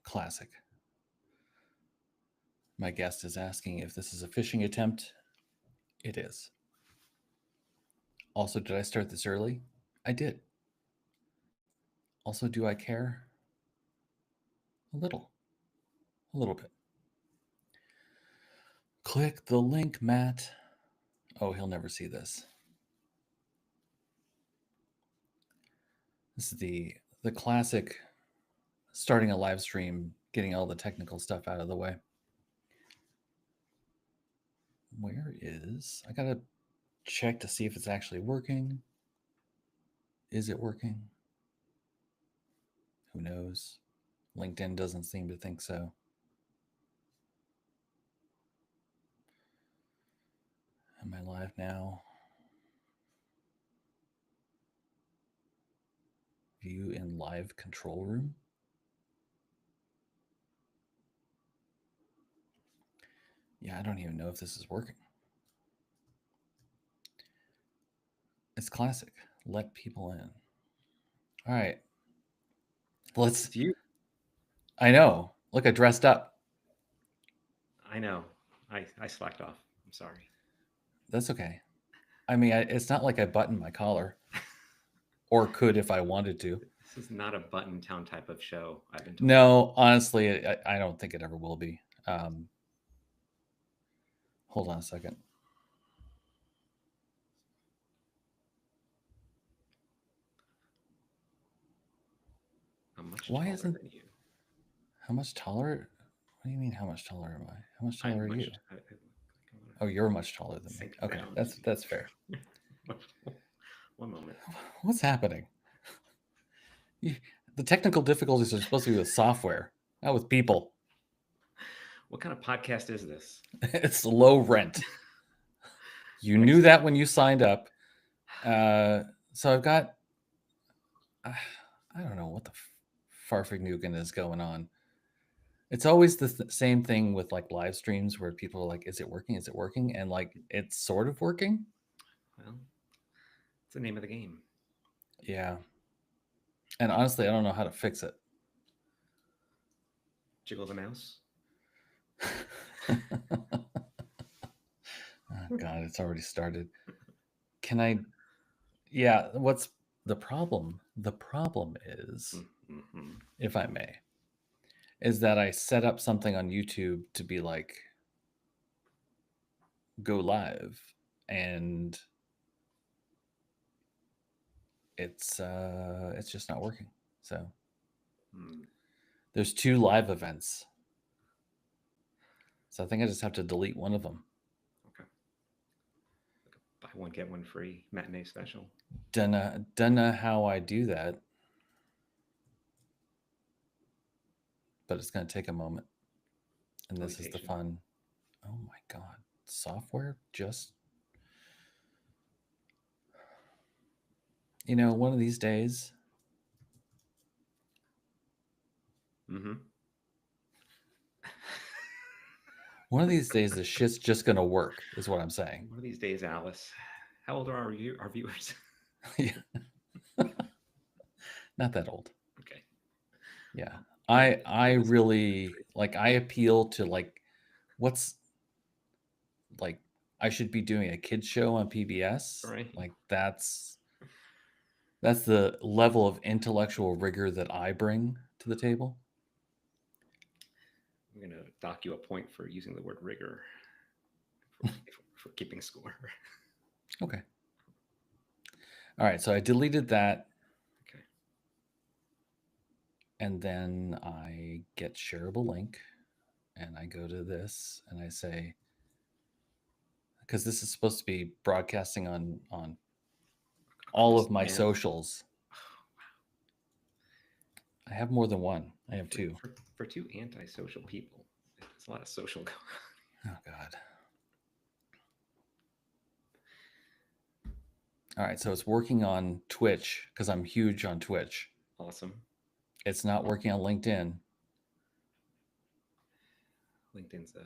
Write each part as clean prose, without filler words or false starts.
Classic. My guest is asking if this is a phishing attempt. It is. Also, did I start this early? I did. Also, do I care? A little. A little bit. Click the link, Matt. Oh, he'll never see this. This is the classic starting a live stream, getting all the technical stuff out of the way. Where is... I gotta check to see if it's actually working. Is it working? Who knows? LinkedIn doesn't seem to think so. Am I live now? View in live control room. Yeah, I don't even know if this is working. It's classic. Let people in. All right. Let's... It's you. I know. Look, I dressed up. I know. I slacked off. I'm sorry. That's okay. I mean, it's not like I buttoned my collar. Or could if I wanted to. This is not a button town type of show, I've been told. No, honestly, I don't think it ever will be. Hold on a second. I'm much Why taller isn't... than you. How much taller? What do you mean, how much taller am I? How much taller are you? I Oh, you're much taller than me. Okay, that's fair. One moment. What's happening? The technical difficulties are supposed to be with software, not with people. What kind of podcast is this? It's low rent. You knew that when you signed up. So I've got... I don't know what the farfignugan is going on. It's always the same thing with like live streams where people are like, is it working? Is it working? And like, it's sort of working. Well, it's the name of the game. Yeah. And honestly, I don't know how to fix it. Jiggle the mouse. Oh, God, it's already started. Can I... Yeah, what's the problem? The problem is, if I may, is that I set up something on YouTube to be like, go live, and it's just not working. So there's 2 live events. So I think I just have to delete one of them. Okay. Buy one, get one free matinee special. Dunna how I do that. But it's going to take a moment. And this is the fun. Oh my God. Software just... You know, one of these days... One of these days, this shit's just going to work, is what I'm saying. One of these days, Alice. How old are our viewers? Not that old. Okay. Yeah. I really... Like, I appeal to like... What's... Like, I should be doing a kids show on PBS. Right. Like, that's the level of intellectual rigor that I bring to the table. I'm going to dock you a point for using the word rigor for keeping score. Okay. All right. So I deleted that. Okay. And then I get shareable link, and I go to this, and I say, because this is supposed to be broadcasting on all of my socials. I have more than one. I have 2. For 2 antisocial people, it's a lot of social going on. Oh, God. All right, so it's working on Twitch, because I'm huge on Twitch. Awesome. It's not working on LinkedIn. LinkedIn's a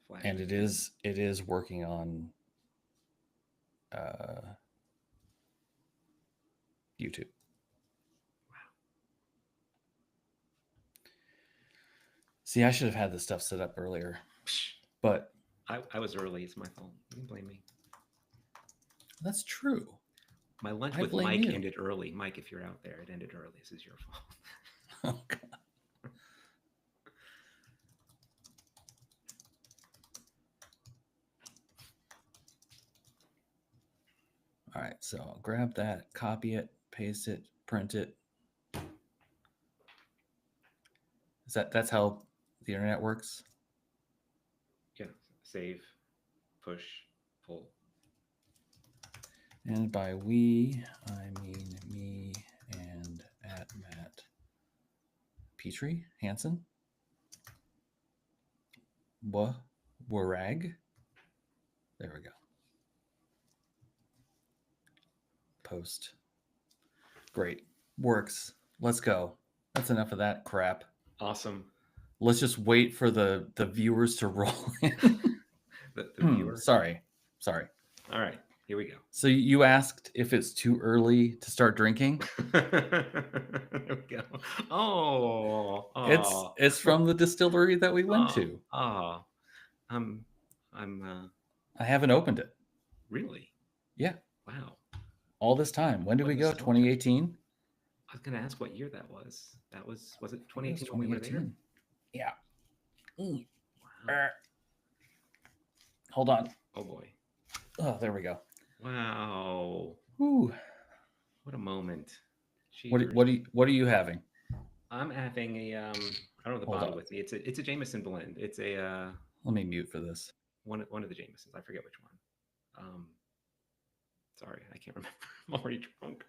flash. And it is working on YouTube. Wow. See, I should have had this stuff set up earlier, but I was early. It's my fault. You can blame me. that's true. My lunch I with blame Mike you. ended early. Mike, if you're out there, it ended early. This is your fault. Oh, God. All right, so I'll grab that, copy it, paste it, print it. That's how the internet works? Yeah. Save, push, pull. And by we, I mean me and at Matt Petrie Hansen. Warag. There we go. Post. Great. Works. Let's go. That's enough of that crap. Awesome. Let's just wait for the viewers to roll in. The viewer. Sorry. All right, here we go. So you asked if it's too early to start drinking. There we go. Oh, It's from the distillery that we went to. I'm I haven't opened it. Really? Yeah. Wow. All this time. When did we go? nostalgia. 2018? I was going to ask what year that was. Was it I think 2018 when we were there? 2018. Yeah. Wow. Hold on. Oh boy. Oh, there we go. Wow. Whew. What a moment. What are you having? I'm having a I don't have the Hold bottle on. with me. It's a Jameson blend. It's a Let me mute for this. one of the Jamesons. I forget which one. Sorry, I can't remember. I'm already drunk.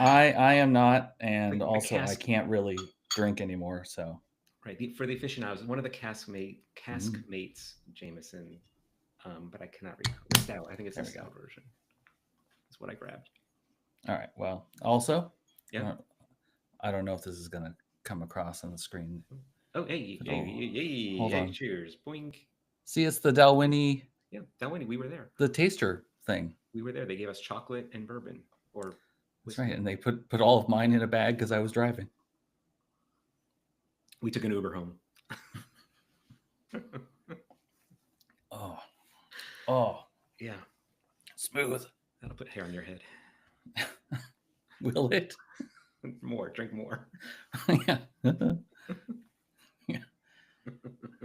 I am not, and The also I cask- can't really drink anymore. So Right. For the aficionados, one of the cask mates Jameson, but I cannot recall. The stout. I think it's the stout version. That's what I grabbed. All right. Well, also, Yeah. I don't know if this is going to come across on the screen. Oh, hey, Hold on. cheers. Boink. See, it's the Dalwhinnie. Yeah, Dalwhinnie, we were there. The taster thing. We were there. They gave us chocolate and bourbon or whiskey. That's right. And they put all of mine in a bag because I was driving. We took an Uber home. Oh. Yeah. Smooth. That'll put hair on your head. Will it? More. Drink more. Yeah. Yeah.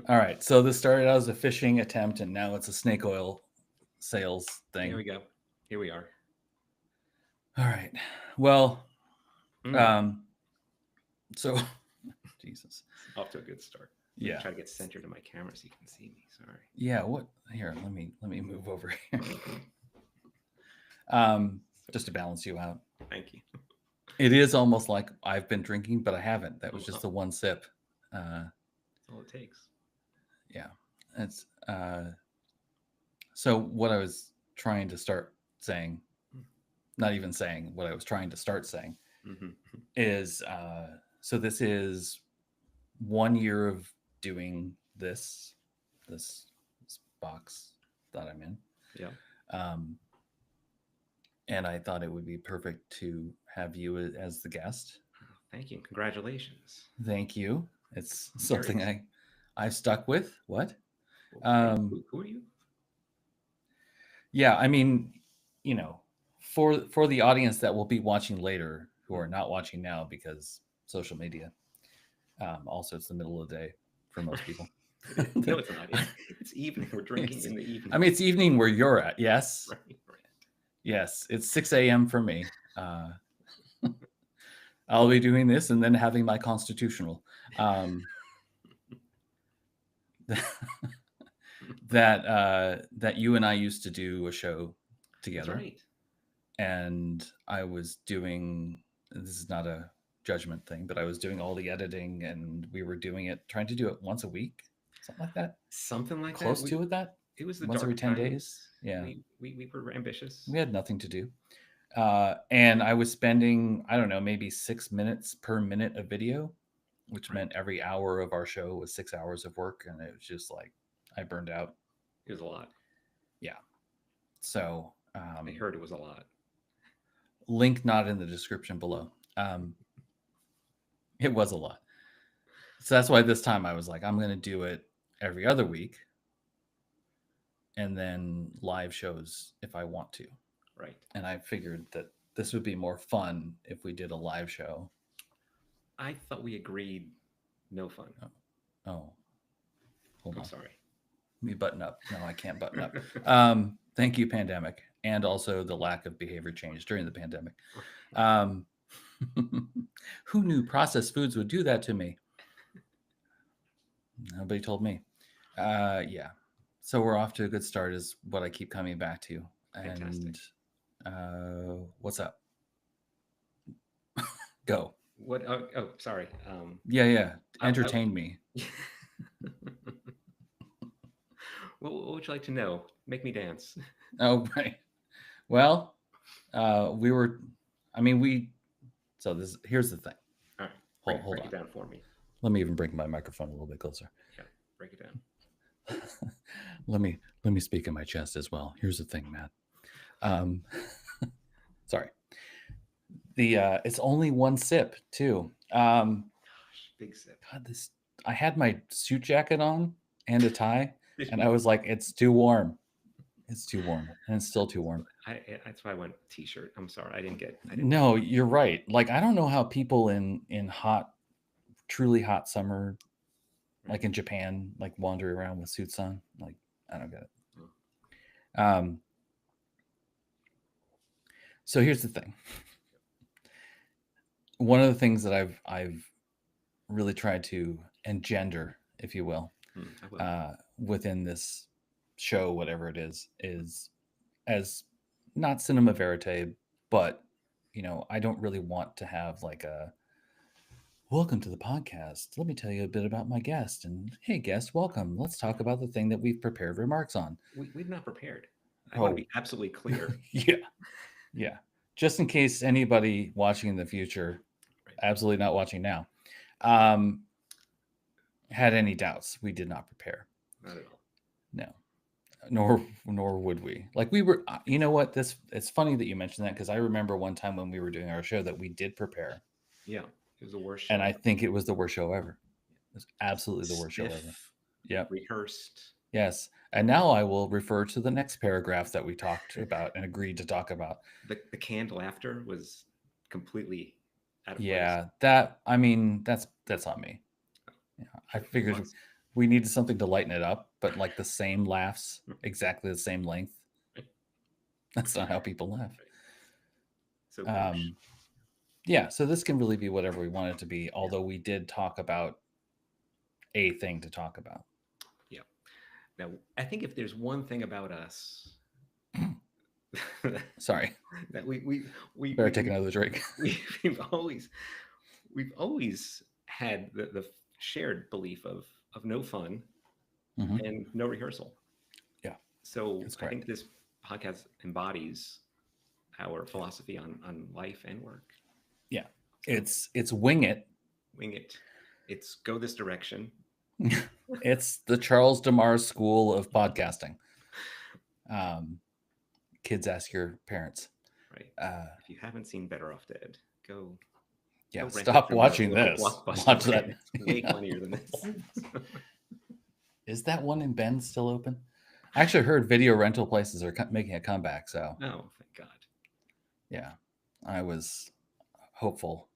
All right. So this started out as a fishing attempt, and now it's a snake oil sales thing. Here we go. Here we are. All right. Well, so Jesus. Off to a good start. Yeah. Try to get centered in my camera so you can see me. Sorry. Yeah. What? Here, let me move over here. Just to balance you out. Thank you. It is almost like I've been drinking, but I haven't. That was just the one sip. That's all it takes. Yeah. It's so what I was trying to start saying, not even saying what I was trying to start saying, is so this is 1 year of doing this box that I'm in. Yeah. And I thought it would be perfect to have you as the guest. Thank you. Congratulations. Thank you. It's something I've stuck with. What? Who are you? Yeah, I mean, for the audience that will be watching later, who are not watching now because social media. Also, it's the middle of the day for most people. No, it's not. It's evening. We're drinking in the evening. I mean, it's evening where you're at. Yes. Right. Yes, it's 6 a.m. for me. I'll be doing this and then having my constitutional. That you and I used to do a show together. That's right. And I was doing, this is not a judgment thing, but I was doing all the editing, and we were trying to do it once a week, something like that. Something like Close that. to it. That it was the once dark every 10 times. days. Yeah, we were ambitious. We had nothing to do, and I was spending, I don't know, maybe 6 minutes per minute of video, which meant every hour of our show was 6 hours of work, and it was just like I burned out. It was a lot. Yeah. So I heard it was a lot. Link not in the description below. It was a lot. So that's why this time I was like, I'm going to do it every other week and then live shows if I want to. Right. And I figured that this would be more fun if we did a live show. I thought we agreed no fun. Oh, hold I'm on. sorry. Let me button up. No, I can't button up. Thank you, pandemic, and also the lack of behavior change during the pandemic. Who knew processed foods would do that to me? Nobody told me. Yeah. So we're off to a good start is what I keep coming back to. Fantastic. And what's up? Go. What? Oh, sorry. Yeah. Entertain me. What would you like to know? Make me dance. Oh, right. Well, we were, I mean, so here's the thing. All right. Hold break on. it down for me. Let me even bring my microphone a little bit closer. Yeah, break it down. let me speak in my chest as well. Here's the thing, Matt. Sorry. It's only one sip too. Gosh, big sip. God, I had my suit jacket on and a tie, and I was like, it's too warm. It's too warm, and it's still too warm. That's why I went t-shirt. I'm sorry, I didn't. No, you're right. Like, I don't know how people in truly hot summer, like in Japan, like wander around with suits on. Like, I don't get it. So here's the thing. One of the things that I've really tried to engender, if you will, within this show, whatever it is as not cinema verite, but I don't really want to have like a welcome to the podcast. Let me tell you a bit about my guest. And hey, guest, welcome. Let's talk about the thing that we've prepared remarks on. We've not prepared. I want to be absolutely clear. Yeah. Just in case anybody watching in the future, absolutely not watching now, had any doubts, we did not prepare. Not at all. No. Nor would we. Like, we were, you know what? It's funny that you mentioned that, because I remember one time when we were doing our show that we did prepare. Yeah, it was the worst show and I think it was the worst show ever. It was absolutely the worst show ever. Yep. Rehearsed. Yes. And now I will refer to the next paragraph that we talked about and agreed to talk about. The canned laughter was completely out of place. Yeah, that's on me. Yeah, I figured we needed something to lighten it up, but like the same laughs, exactly the same length. That's not how people laugh. So yeah, so this can really be whatever we want it to be, although we did talk about a thing to talk about. Yeah. Now, I think if there's one thing about us, sorry, that we better take another drink. We've always had the shared belief of no fun and no rehearsal. Yeah. So I think this podcast embodies our philosophy on life and work. Yeah. It's wing it. Wing it. It's go this direction. It's the Charles DeMar School of Podcasting. Kids, ask your parents. Right. If you haven't seen Better Off Dead, go. Yeah, stop watching this. Watch that. It's way funnier than this. Is that one in Bend still open? I actually heard video rental places are making a comeback. So. Oh, thank God. Yeah, I was hopeful.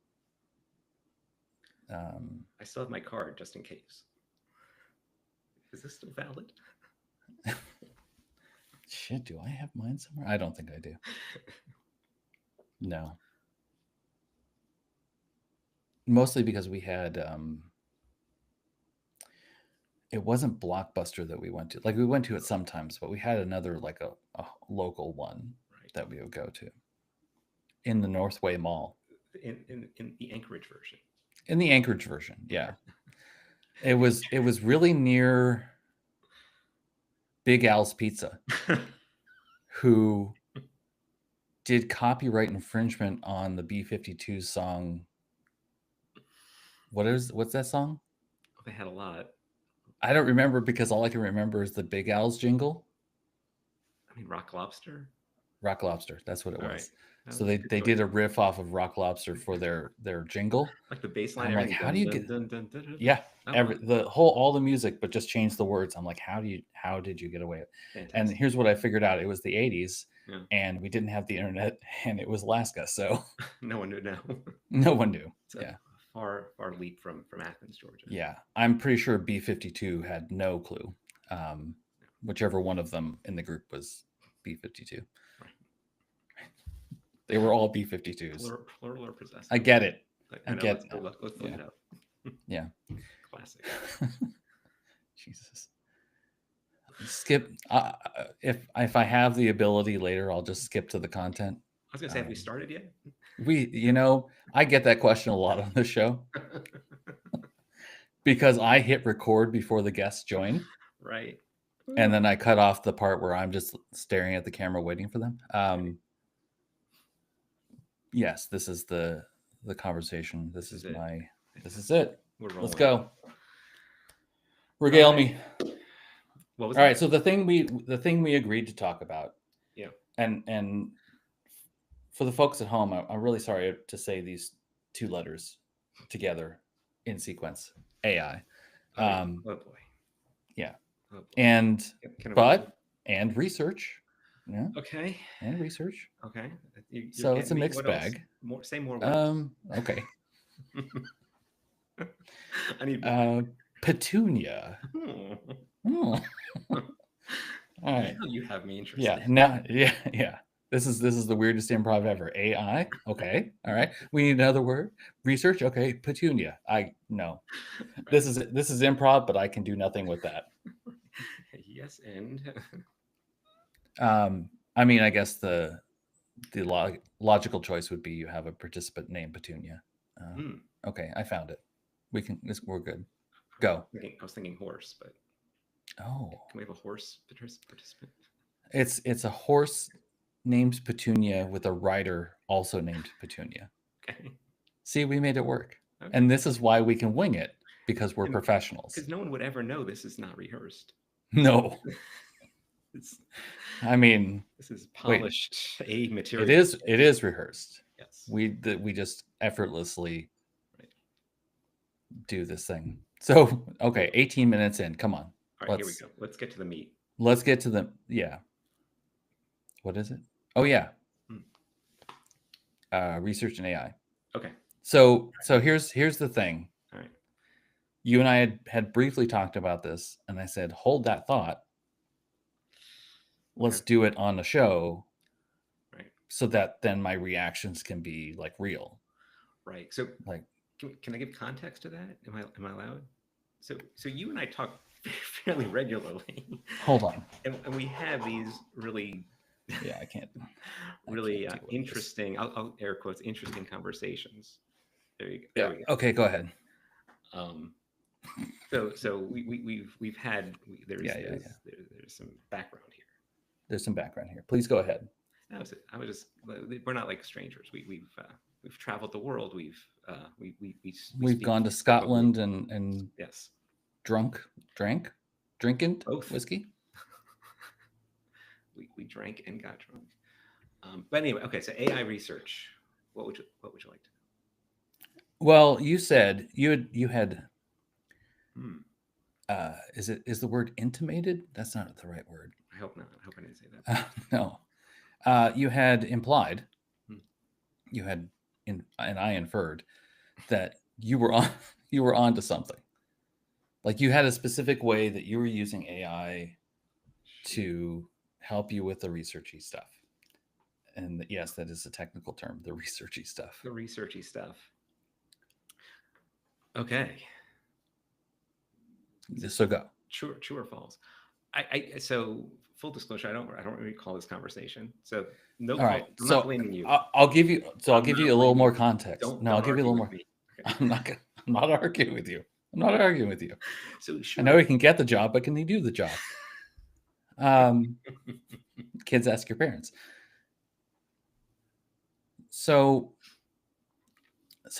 I still have my card just in case. Is this still valid? Shit, do I have mine somewhere? I don't think I do. No. Mostly because we had it wasn't Blockbuster that we went to. Like, we went to it sometimes, but we had another, like a local one that we would go to in the Northway Mall. In the Anchorage version. In the Anchorage version, yeah. It was really near Big Al's Pizza, who did copyright infringement on the B-52 song. What's that song? Oh, they had a lot. I don't remember, because all I can remember is the Big Al's jingle. I mean, Rock Lobster. Rock Lobster. That's what it All was. right. That So was a they good did choice. a riff off of Rock Lobster for their jingle. Like the bass line. I'm like, everything, how do you dun, get? dun, dun, dun, dun, dun. Yeah, Oh, wow. all the music, but just change the words. I'm like, how did you get away with it? And Fantastic. here's what I figured out: it was the '80s, Yeah. and we didn't have the internet, and it was Alaska, so No one knew now. no one knew. It's a Yeah, far leap from Athens, Georgia. yeah. I'm pretty sure B-52 had no clue. Whichever one of them in the group was B-52. Right. They were all B-52s. Plural or possessive. I get it. I know. get Let's look it up. Yeah. Classic. Jesus. Skip. If I have the ability later, I'll just skip to the content. I was gonna say, have we started yet? I get that question a lot on the show because I hit record before the guests join. Right. And then I cut off the part where I'm just staring at the camera waiting for them. Yes, this is the conversation. This is it. Let's go. Regale me. What was all right? So the thing we agreed to talk about. Yeah. And for the folks at home, I'm really sorry to say these two letters together in sequence. AI. Oh boy. Yeah. Oh boy. And and research. Yeah. Okay. And research. Okay. So it's a mixed bag. Say more words. Okay. I need Petunia. Oh. All right. Now you have me interested. Yeah. This is the weirdest improv ever. AI. Okay. All right. We need another word. Research. Okay. Petunia. No. This is improv, but I can do nothing with that. Yes, and I mean, I guess the logical choice would be you have a participant named Petunia. Okay, I found it. We're good. Go. I was thinking horse, but can we have a horse participant? It's a horse named Petunia with a rider also named Petunia. Okay. See, we made it work. Okay. And this is why we can wing it, because we're professionals. Because no one would ever know this is not rehearsed. No. I mean, this is polished A material. It is rehearsed. Yes. We just effortlessly do this thing. So, okay, 18 minutes in. Come on. All right, here we go. Let's get to the meat. Let's get to the What is it? Oh yeah. Research and AI. Okay. So here's the thing. All right. You and I had briefly talked about this, and I said, hold that thought. Let's do it on the show. Right. So that then my reactions can be like real. Right. So like, can I give context to that? Am I allowed? So you and I talk fairly regularly. Hold on. And we have these really I can't really interesting, I'll air quotes, interesting conversations. There you go. There we go. Okay, go ahead. So we've had there's some background here. There's some background here. Please go ahead. We're not like strangers. We've traveled the world. We've gone to Scotland and yes, drinking both whiskey. we drank and got drunk. But anyway, okay. So AI research. What would you like to know? Well, you said you had. Is the word intimated? That's not the right word. I hope not. I hope I didn't say that. No. You had implied. You had and I inferred that you were on to something. Like you had a specific way that you were using AI to help you with the researchy stuff. And yes, that is a technical term, the researchy stuff. The researchy stuff. Okay. So go. True or false? So full disclosure, I don't recall this conversation. So no. All right. I'm not blaming you. I'll give you a little more context. I'll give you a little more. Okay. I'm not arguing with you. I'm not arguing with you. So sure. I know he can get the job, but can he do the job? Kids, ask your parents. So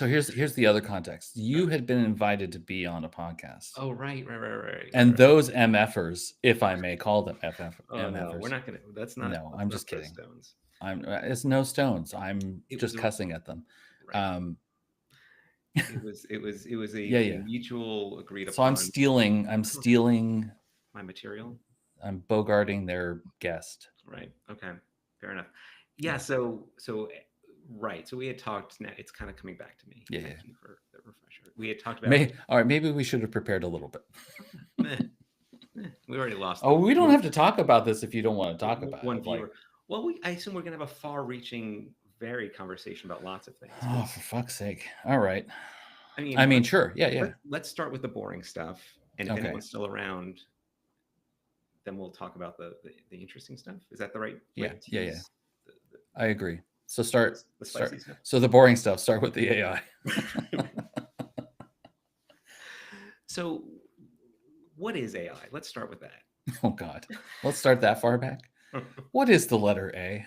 here's the other context. You had been invited to be on a podcast. Oh, right. And those MFers, if I may call them MFers. Oh, no, we're not going to. That's not. No, I'm just kidding. Stones. It's no stones. I'm It just was cussing at them. right. It was Yeah, a yeah. mutual agreed So I'm upon stealing. my material. I'm bogarting their guest. Right. Okay. Fair enough. Yeah. Yeah. So right. So we had talked. Now it's kind of coming back to me. Yeah, yeah. Thank you for the refresher. We had talked about. All right. Maybe we should have prepared a little bit. Meh, we already lost Oh, the we don't have to talk about this if you don't want to talk about one it. Like, viewer. Well, I assume we're gonna have a far-reaching, varied conversation about lots of things. oh, for fuck's sake! All right. I mean, Sure. Yeah, yeah. let's start with the boring stuff, and if Okay. anyone's still around, then we'll talk about the interesting stuff. Is that the right way Yeah, to yeah, yeah. tease I agree. So the spicy start. stuff? So the boring stuff. Start with the AI. So, what is AI? Let's start with that. Oh God. Let's start that far back. What is the letter A?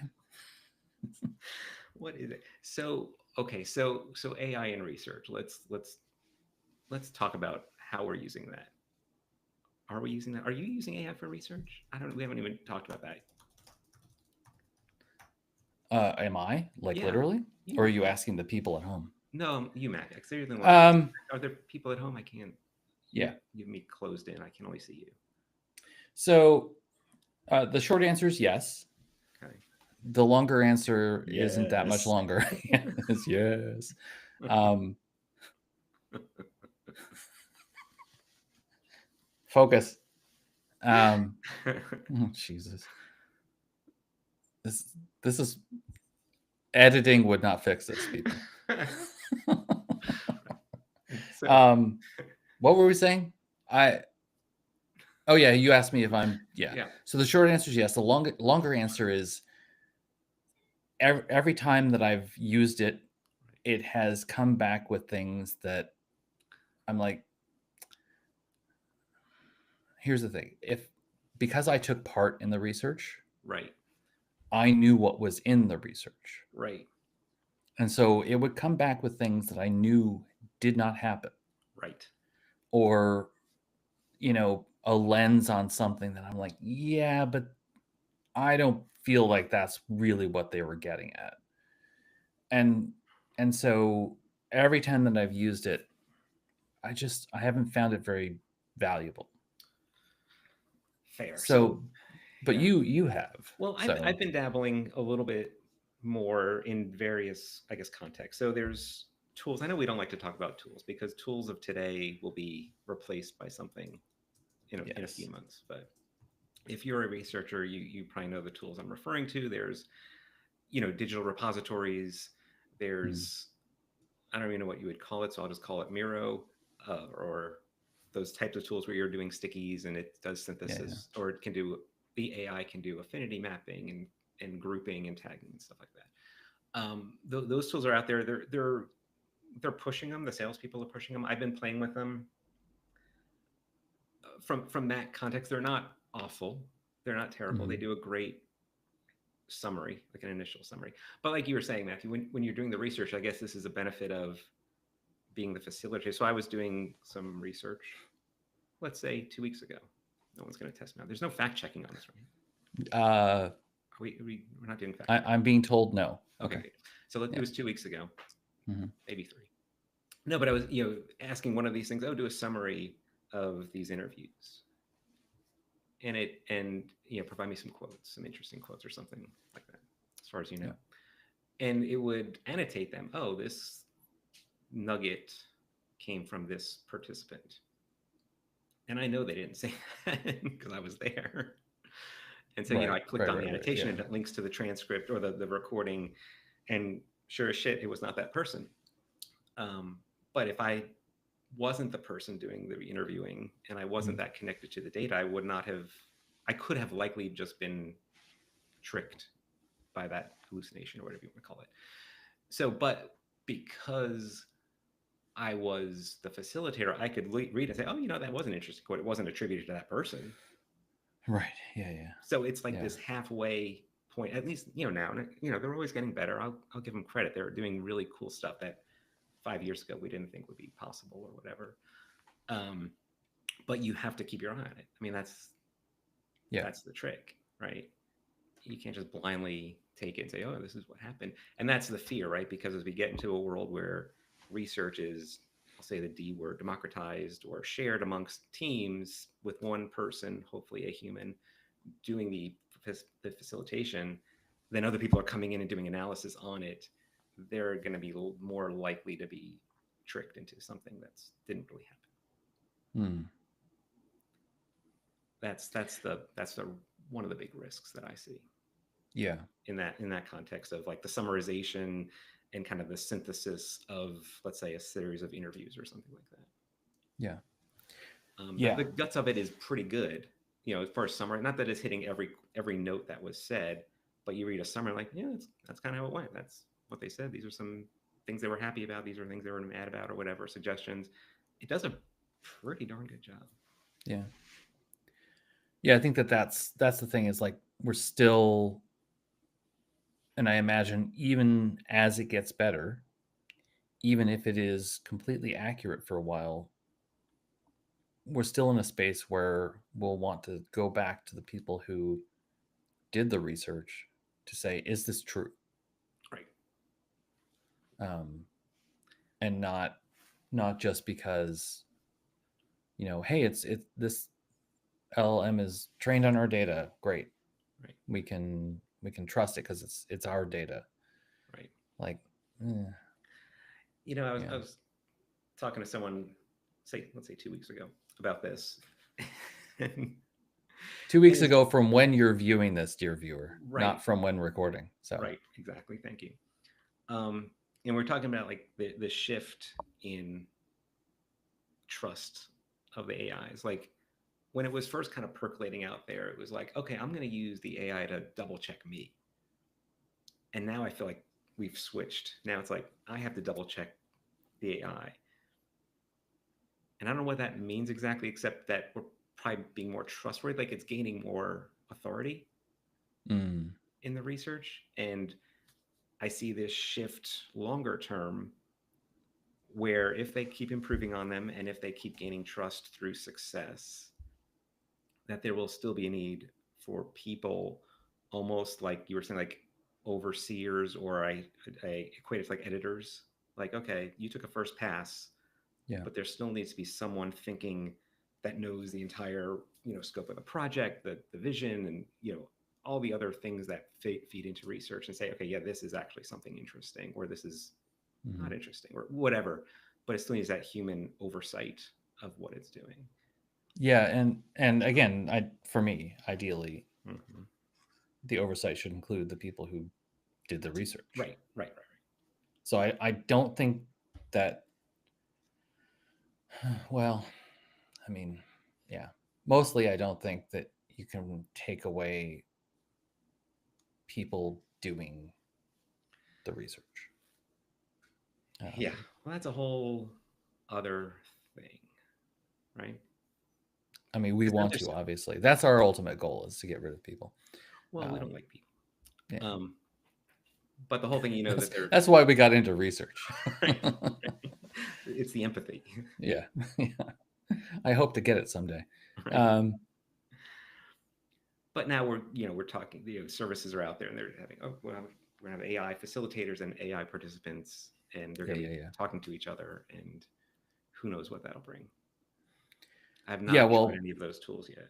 What is it? So, okay, so AI in research. Let's talk about how we're using that. Are we using that? Are you using AI for research? I don't. We haven't even talked about that. Am I like Yeah, literally, or are you. you asking the people at home? No, you, Mac. They're the ones. Um. Are there people at home? I can't. Yeah. You have me closed in. I can only see you. So the short answer is yes. Okay. The longer answer isn't that much Yes. longer. Yes. Yes. Um, focus. Oh, Jesus. This is editing would not fix this, people. So, What were we saying? Oh yeah, you asked me if I'm yeah. So the short answer is yes. The longer answer is every time that I've used it, it has come back with things that I'm like, here's the thing. Because I took part in the research, Right. I knew what was in the research. Right. And so it would come back with things that I knew did not happen, Right. or, a lens on something that I'm like, yeah, but I don't feel like that's really what they were getting at. And so every time that I've used it, I haven't found it very valuable. Fair. So, So, but yeah. you have. Well, I've been dabbling a little bit more in various, I guess, contexts. So there's tools. I know we don't like to talk about tools because tools of today will be replaced by something in a few months. But if you're a researcher, you probably know the tools I'm referring to. There's digital repositories. There's I don't even know what you would call it, so I'll just call it Miro, or those types of tools where you're doing stickies and it does synthesis, or it can do the AI can do affinity mapping and grouping and tagging and stuff like that. Those tools are out there. They're pushing them. The salespeople are pushing them. I've been playing with them. From that context, they're not awful. They're not terrible. They do a great summary, like an initial summary. But like you were saying, Matthew, when you're doing the research, I guess this is a benefit of being the facilitator. So I was doing some research, let's say 2 weeks ago. No one's going to test me out. There's no fact checking on this, right? We're not doing fact checking. I'm being told no. Okay. Great. So it was 2 weeks ago, maybe 3. No, but I was asking one of these things. Do a summary of these interviews, and provide me some quotes, some interesting quotes or something like that, as far as you know. Yeah. And it would annotate them. Oh, this nugget came from this participant. And I know they didn't say that because I was there. And so, I clicked on the annotation and it links to the transcript or the recording. And sure as shit, it was not that person. But if I wasn't the person doing the interviewing and I wasn't that connected to the data, I could have likely just been tricked by that hallucination or whatever you want to call it. So, but because I was the facilitator, I could read and say, oh, that was an interesting quote. It wasn't attributed to that person. Right. Yeah. Yeah. So it's like this halfway point, at least, now, they're always getting better. I'll give them credit. They're doing really cool stuff that 5 years ago we didn't think would be possible or whatever. But you have to keep your eye on it. I mean, that's the trick, right? You can't just blindly take it and say, oh, this is what happened. And that's the fear, right? Because as we get into a world where research is, I'll say the D word, democratized or shared amongst teams with one person, hopefully a human, doing the facilitation, then other people are coming in and doing analysis on it. They're going to be more likely to be tricked into something that didn't really happen. Hmm. That's the one of the big risks that I see. Yeah. In that context of like the summarization and kind of the synthesis of, let's say, a series of interviews or something like that. Yeah. The guts of it is pretty good, as far as summary. Not that it's hitting every note that was said, but you read a summary like, yeah, that's kind of how it went. That's what they said. These are some things they were happy about. These are things they were mad about, or whatever. Suggestions. It does a pretty darn good job. Yeah. Yeah, I think that's the thing, is like we're still, and I imagine even as it gets better, even if it is completely accurate for a while, we're still in a space where we'll want to go back to the people who did the research to say, is this true? Right. And not just because, hey, it's this LLM is trained on our data. Great. Right. We can trust it because it's our data. Right. Like, I was talking to someone, let's say 2 weeks ago about this. 2 weeks ago from when you're viewing this, dear viewer, right. not from when recording. So right, exactly. Thank you. And we're talking about like the shift in trust of the AIs. Like when it was first kind of percolating out there, it was like, okay, I'm going to use the AI to double check me. And now I feel like we've switched. Now it's like I have to double check the AI. And I don't know what that means exactly, except that we're probably being more trustworthy. Like it's gaining more authority in the research. And I see this shift longer term where if they keep improving on them and if they keep gaining trust through success, that there will still be a need for people, almost like you were saying, like overseers, or I equate it to like editors. Like, okay, you took a first pass, but there still needs to be someone thinking that knows the entire scope of the project, the vision, and all the other things that feed into research, and say, okay, yeah, this is actually something interesting, or this is not interesting, or whatever. But it still needs that human oversight of what it's doing. Yeah, and again, for me, ideally, the oversight should include the people who did the research. Right. So I don't think that. Well, I mean, yeah. Mostly, I don't think that you can take away people doing the research. Yeah, well, that's a whole other thing, right? I mean, we want to, obviously. That's our ultimate goal, is to get rid of people. Well, we don't like people. Yeah. But the whole thing, that's why we got into research. Right. It's the empathy. Yeah. I hope to get it someday. Right. But now we're talking, services are out there and they're having, we're going to have AI facilitators and AI participants, and they're going to be talking to each other, and who knows what that'll bring. I have not tried any of those tools yet.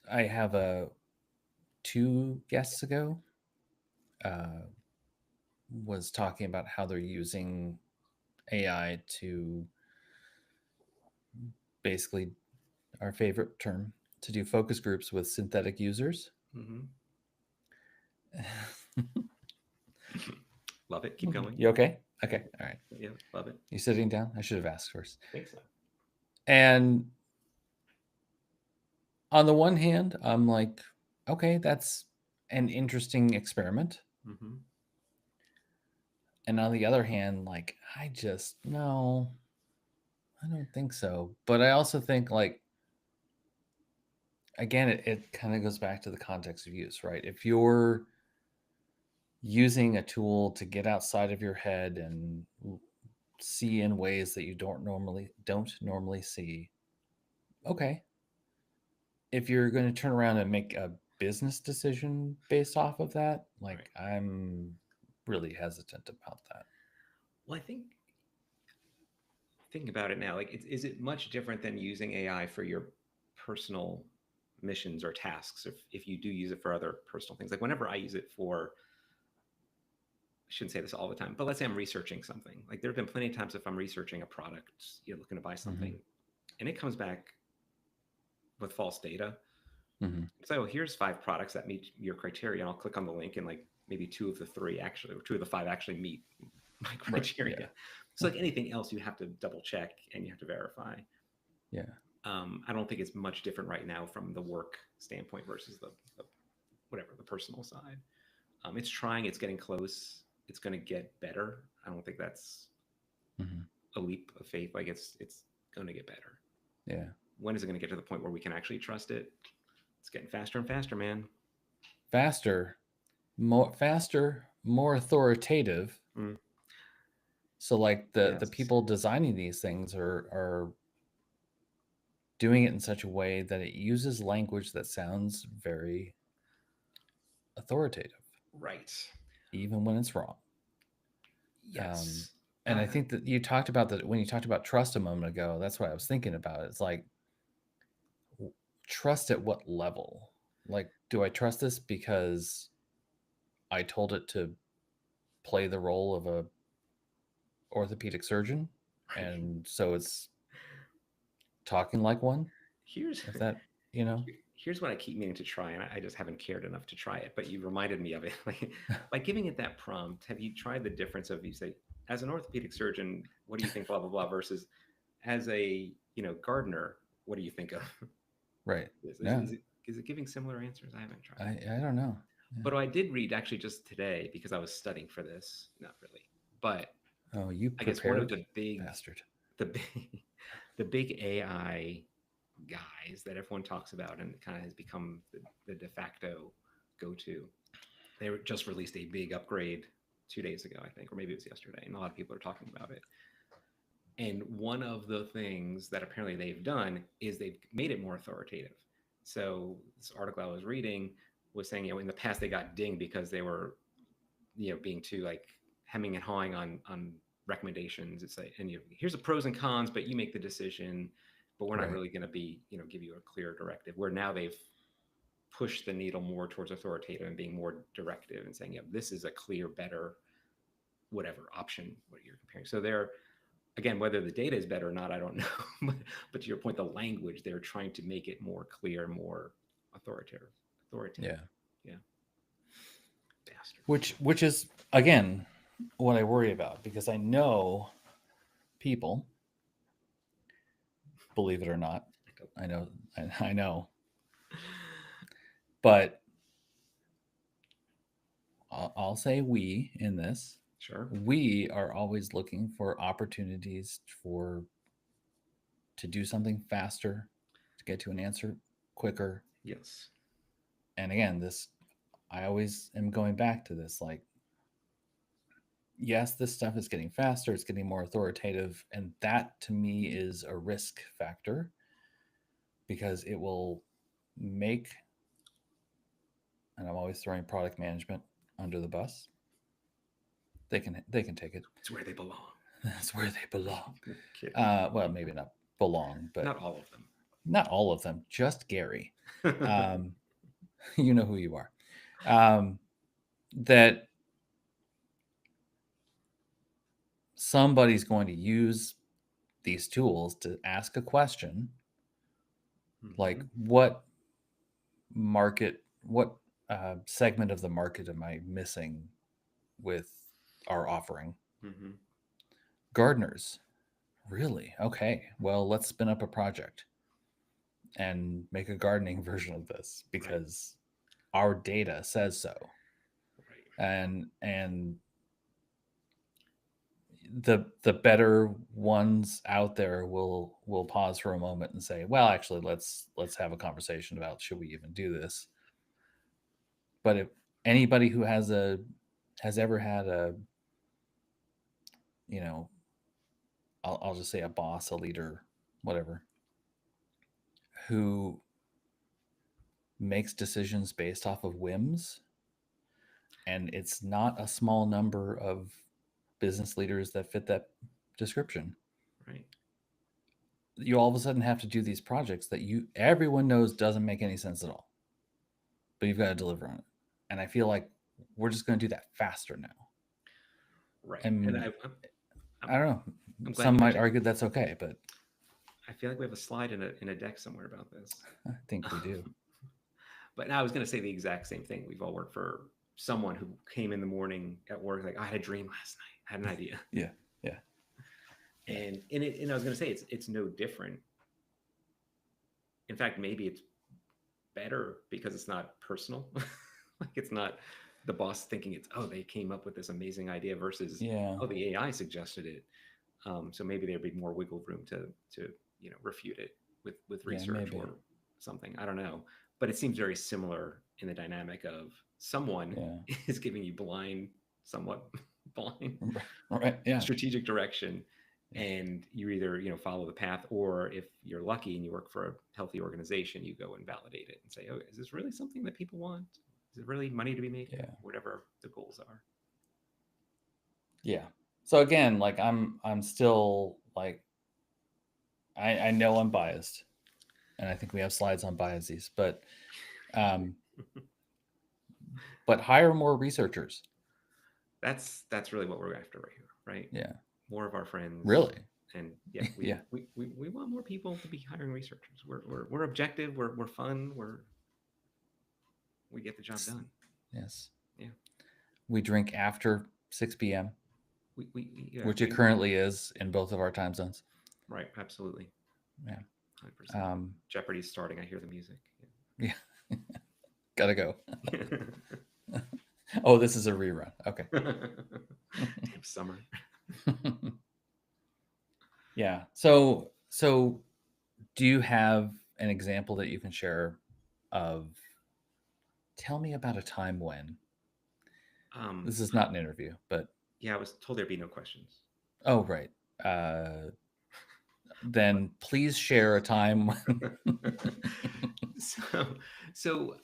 I have 2 guests ago was talking about how they're using AI to basically, our favorite term, to do focus groups with synthetic users. Love it. Keep going. You okay? Okay. All right. Yeah, love it. You sitting down? I should have asked first. I think so. And on the one hand, I'm like, okay, that's an interesting experiment. And on the other hand, like, no, I don't think so. But I also think, like, again, it kind of goes back to the context of use, right? If you're using a tool to get outside of your head and see in ways that you don't normally see, okay. If you're going to turn around and make a business decision based off of that, like Right. I'm really hesitant about that. Well, I think thinking about it now, like, is it much different than using AI for your personal missions or tasks if you do use it for other personal things? Like whenever I use it for, I shouldn't say this all the time, but let's say I'm researching something. Like there have been plenty of times if I'm researching a product, looking to buy Mm-hmm. something, and it comes back with false data. Mm-hmm. So here's 5 products that meet your criteria, and I'll click on the link, and like maybe 2 of the 3 actually, or 2 of the 5 actually meet my Right. Yeah. criteria. So like anything else, you have to double check and you have to verify. Yeah. I don't think it's much different right now from the work standpoint versus the whatever the personal side. It's trying, it's getting close, it's going to get better. I don't think that's Mm-hmm. a leap of faith. Like it's going to get better. Yeah. When is it going to get to the point where we can actually trust it? It's getting faster and faster, man. Faster, more authoritative. Mm, So like the yes. people designing these things are doing it in such a way that it uses language that sounds very authoritative, Right. even when it's wrong. Um, Yes. and I think that you talked about that when you talked about trust a moment ago. That's what I was thinking about. It's like trust at what level? Like, do I trust this because I told it to play the role of a orthopedic surgeon, right. and so it's talking like one? Here's If that, you know, here's what I keep meaning to try, and I just haven't cared enough to try it. But you reminded me of it. Like by giving it that prompt, have you tried the difference of you say, as an orthopedic surgeon, what do you think, blah blah blah, versus as a gardener, what do you think of right? this? No, Is it giving similar answers? I haven't tried. I don't know. Yeah. But I did read actually just today because I was studying for this. Not really, but Oh, you I guess one of prepared, the big bastard. the big the big AI guys that everyone talks about and kind of has become the de facto go-to. They just released a big upgrade 2 days ago, I think, or maybe it was yesterday, and a lot of people are talking about it. And one of the things that apparently they've done is they've made it more authoritative. So this article I was reading was saying, in the past they got dinged because they were, being too like hemming and hawing on recommendations. It's like, and here's the pros and cons, but you make the decision. But we're not Right. really going to be, give you a clear directive. Where now they've pushed the needle more towards authoritative and being more directive and saying, this is a clear, better, whatever option what you're comparing. So they're, again, whether the data is better or not, I don't know. But to your point, the language, they're trying to make it more clear, more authoritative. Authoritative. Yeah. Yeah. Bastards. Which is again what I worry about, because I know people, believe it or not, I know, I know, but I'll say we in this. Sure. We are always looking for opportunities to do something faster, to get to an answer quicker. Yes. And again, this I always am going back to this, like, yes, this stuff is getting faster, it's getting more authoritative, and that to me is a risk factor, because it will make, and I'm always throwing product management under the bus. They can take it. It's where they belong. That's where they belong. Kidding. Well, maybe not belong, but Not all of them. not all of them. Just Gary. Um, you know who you are. That somebody's going to use these tools to ask a question like, what segment of the market am I missing with our offering? Gardeners. Really? Okay. Well, let's spin up a project and make a gardening version of this because our data says so. Right. And the better ones out there will pause for a moment and say, well, actually, let's have a conversation about, should we even do this? But if anybody who has ever had a, you know, I'll just say a boss, a leader, whatever, who makes decisions based off of whims, and it's not a small number of business leaders that fit that description. Right. You all of a sudden have to do these projects that everyone knows doesn't make any sense at all, but you've got to deliver on it. And I feel like we're just going to do that faster now. Right. And And I don't know. I'm glad Some you might mentioned. argue that's okay, but I feel like we have a slide in a deck somewhere about this. I think we do. But now I was going to say the exact same thing. We've all worked for someone who came in the morning at work like, I had a dream last night. I had an idea. Yeah. Yeah. And I was going to say it's no different. In fact, maybe it's better because it's not personal. Like it's not the boss thinking they came up with this amazing idea versus the AI suggested it. So maybe there'd be more wiggle room to refute it with research or something. I don't know, but it seems very similar in the dynamic of someone is giving you somewhat blind, right? Yeah, strategic direction, and you either follow the path, or if you're lucky and you work for a healthy organization, you go and validate it and say, oh, is this really something that people want? Is it really money to be made? Whatever the goals are. Yeah. So again, like I'm still like, I know I'm biased, and I think we have slides on biases, but but hire more researchers. That's really what we're after right here, right? Yeah. More of our friends. Really? And we want more people to be hiring researchers. We're objective. We're fun. We get the job done. Yes. Yeah. We drink after 6 p.m. Which it currently is in both of our time zones. Right. Absolutely. Yeah. 100%. Jeopardy's starting. I hear the music. Yeah. Gotta go. Oh, this is a rerun. Okay. Damn summer. Yeah. So do you have an example that you can share of, tell me about a time when, this is not an interview, but yeah, I was told there'd be no questions. Oh, right. Then please share a time when so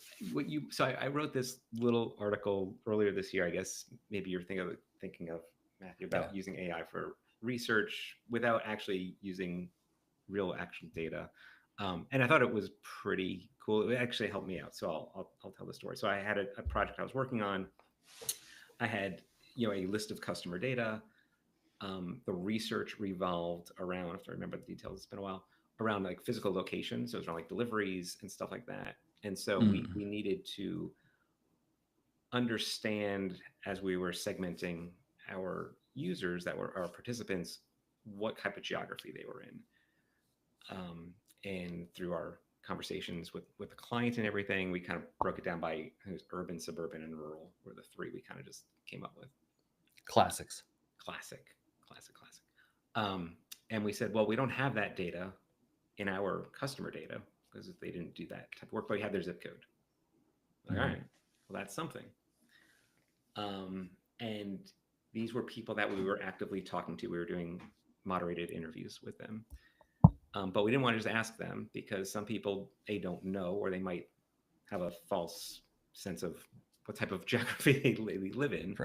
I wrote this little article earlier this year. I guess maybe you're thinking of Matthew, about using AI for research without actually using real actual data. And I thought it was pretty cool. It actually helped me out. So I'll tell the story. So I had a project I was working on. I had a list of customer data. The research revolved around, if I remember the details, it's been a while, around like physical locations. So it was around like deliveries and stuff like that. And so we needed to understand, as we were segmenting our users that were our participants, what type of geography they were in. And through our conversations with the client and everything, we kind of broke it down by urban, suburban, and rural were the three we kind of just came up with. Classics. Classic. And we said, well, we don't have that data in our customer data because they didn't do that type of work, but we had their zip code. Like, all right, well, that's something. And these were people that we were actively talking to. We were doing moderated interviews with them. But we didn't want to just ask them because some people, don't know, or they might have a false sense of what type of geography they live in.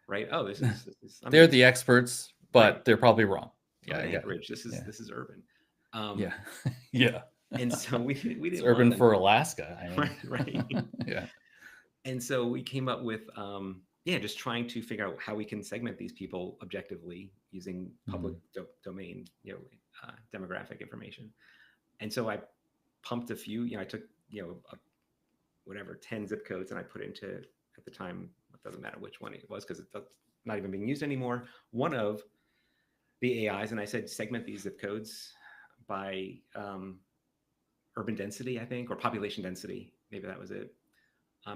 Right. Oh, this is they're the experts, but they're probably wrong. Yeah, Anchorage. This is urban. Yeah. And so we didn't. It's urban for Alaska. I mean. Right. Yeah. And so we came up with just trying to figure out how we can segment these people objectively using public domain demographic information. And so I pumped a few. I took 10 zip codes, and I put into, at the time, it doesn't matter which one it was because it's not even being used anymore, one of the AIs, and I said segment these zip codes by urban density, I think, or population density. Maybe that was it,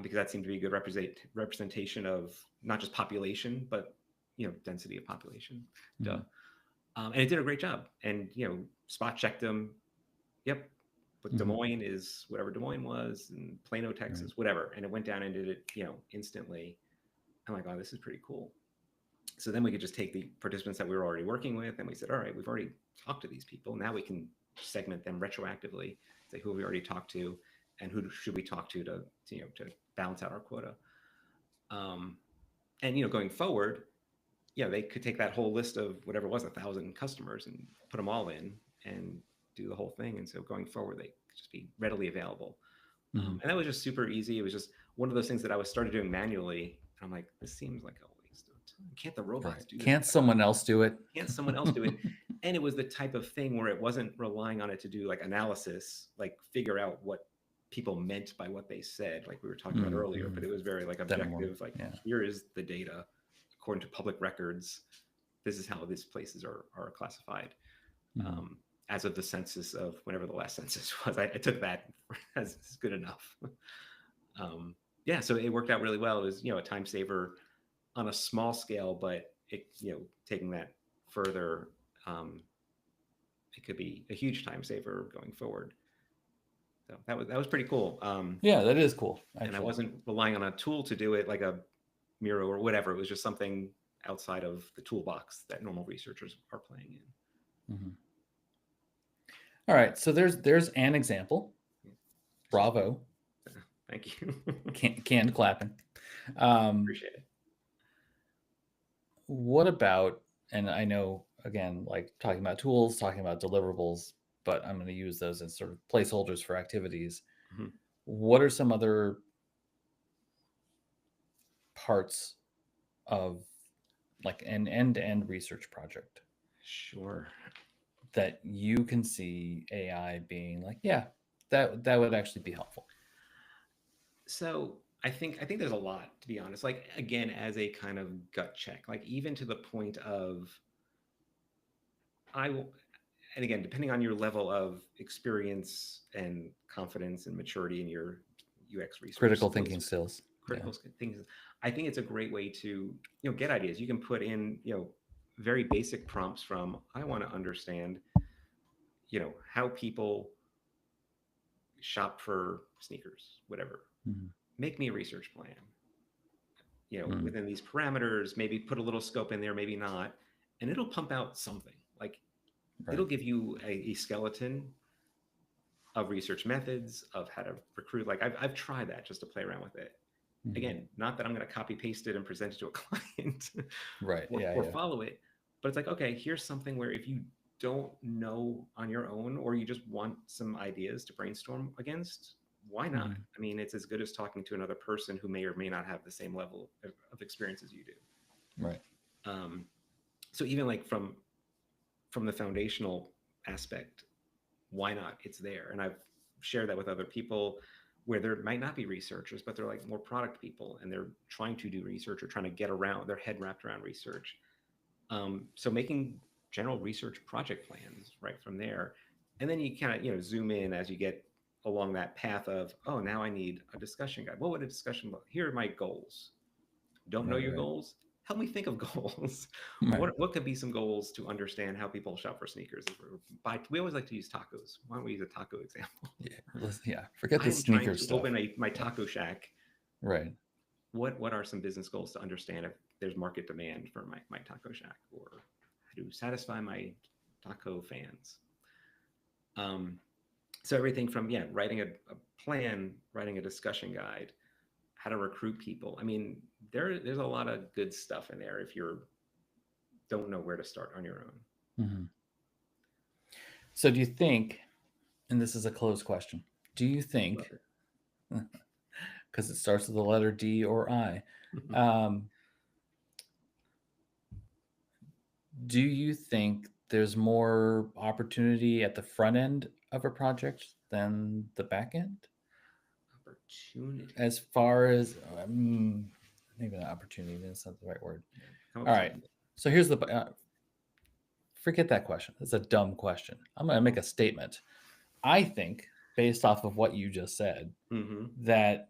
because that seemed to be a good representation of not just population, but density of population. And it did a great job. And spot checked them. Yep. But Des Moines is whatever Des Moines was, and Plano, Texas, whatever. And it went down and did it, instantly. I'm like, oh, this is pretty cool. So then we could just take the participants that we were already working with, and we said, all right, we've already talked to these people. Now we can segment them retroactively, say who we already talked to, and who should we talk to to balance out our quota. And going forward, they could take that whole list of whatever it was, 1,000 customers, and put them all in and do the whole thing. And so going forward, they could just be readily available. And that was just super easy. It was just one of those things that I was started doing manually. And I'm like, this seems like a waste of time. Can't the robots do this? Can't someone else do it? Can't someone else do it? And it was the type of thing where it wasn't relying on it to do like analysis, like figure out what people meant by what they said, like we were talking about earlier, but it was very like objective, like here is the data according to public records. This is how these places are classified. As of the census of whenever the last census was. I took that as good enough. So it worked out really well. It was, a time saver on a small scale, but it, taking that further, it could be a huge time saver going forward. So that was pretty cool. That is cool. Actually. And I wasn't relying on a tool to do it, like a Miro or whatever. It was just something outside of the toolbox that normal researchers are playing in. All right, so there's an example. Bravo. Thank you. Canned clapping. Appreciate it. What about, and I know, again, like talking about tools, talking about deliverables, but I'm going to use those as sort of placeholders for activities. What are some other parts of like an end-to-end research project? Sure. That you can see AI being like, that would actually be helpful. So I think there's a lot, to be honest. Like, again, as a kind of gut check, like even to the point of and again, depending on your level of experience and confidence and maturity in your UX research, critical thinking skills, things, I think it's a great way to get ideas. You can put in very basic prompts from, I want to understand how people shop for sneakers, whatever. Make me a research plan. Within these parameters, maybe put a little scope in there, maybe not, and it'll pump out something. Like it'll give you a skeleton of research methods, of how to recruit. Like I've tried that just to play around with it. Again, not that I'm going to copy paste it and present it to a client, or follow it, but it's like, okay, here's something where if you don't know on your own, or you just want some ideas to brainstorm against, why not? I mean, it's as good as talking to another person who may or may not have the same level of experience as you do. Right. So even like from the foundational aspect, why not? It's there. And I've shared that with other people where there might not be researchers, but they're like more product people, and they're trying to do research or trying to get around their head wrapped around research. So making general research project plans right from there. And then you kind of, zoom in as you get along that path of, oh, now I need a discussion guide. What would a discussion look? Here are my goals. Don't know your goals? Help me think of goals. What could be some goals to understand how people shop for sneakers? We always like to use tacos. Why don't we use a taco example? Forget the sneakers stuff. Open my taco shack. Right. What are some business goals to understand if there's market demand for my taco shack, or how to satisfy my taco fans? So everything from writing a plan, writing a discussion guide, how to recruit people. I mean, there's a lot of good stuff in there if you don't know where to start on your own. So do you think, and this is a closed question, do you think, because it starts with the letter D or I, do you think there's more opportunity at the front end of a project than the back end? Opportunity. As far as maybe not opportunity, that's not the right word. All right. So here's forget that question. It's a dumb question. I'm going to make a statement. I think, based off of what you just said, that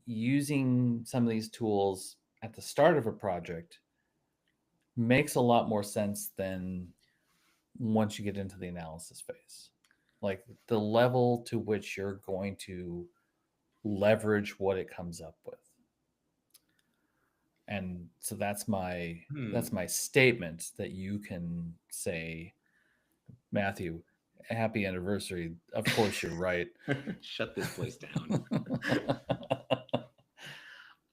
using some of these tools at the start of a project makes a lot more sense than once you get into the analysis phase. Like the level to which you're going to leverage what it comes up with. And so that's my statement, that you can say, Matthew, happy anniversary. Of course, you're right. Shut this place down.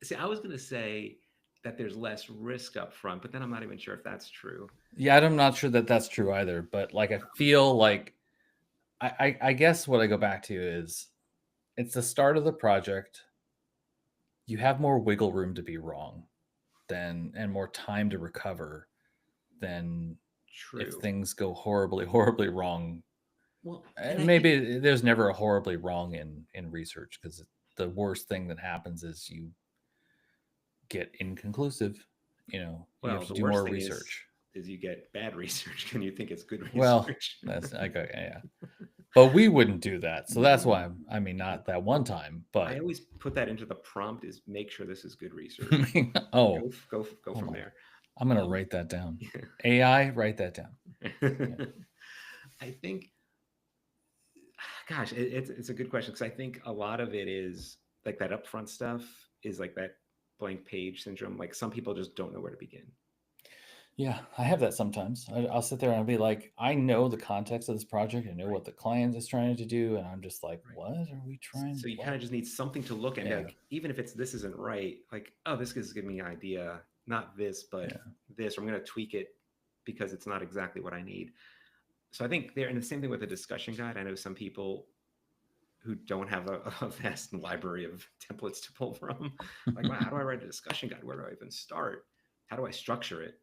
See, I was going to say that there's less risk up front, but then I'm not even sure if that's true. Yeah, I'm not sure that that's true either. But like, I feel like I guess what I go back to is it's the start of the project. You have more wiggle room to be wrong than and more time to recover than if True. things go horribly, horribly wrong. Well, and And I think maybe there's never a horribly wrong in research, because the worst thing that happens is you get inconclusive. You have well, to the do worst more thing research. is you get bad research and you think it's good Well, research. that's okay, yeah. But we wouldn't do that, so that's why I mean, not that one time, I but always put that into the prompt is make sure this is good research. oh, Go hold from on. there. I'm gonna Um, write that down. AI, write that down. Yeah. I think, gosh, it's a good question because I think a lot of it is like that upfront stuff is like that blank page syndrome. Like some people just don't know where to begin. Yeah, I have that sometimes. I'll sit there and I'll be like, I know the context of this project. I know Right. what the client is trying to do, and I'm just like, Right. what are we trying? So you kind What? of just need something to look at and be Yeah, like, even if it's this isn't right, like, oh, this is giving me an idea, not this, but yeah. this, or I'm going to tweak it because it's not exactly what I need. So I think there, and the same thing with a discussion guide. I know some people who don't have a vast library of templates to pull from. Like, wow, how do I write a discussion guide? Where do I even start? How do I structure it?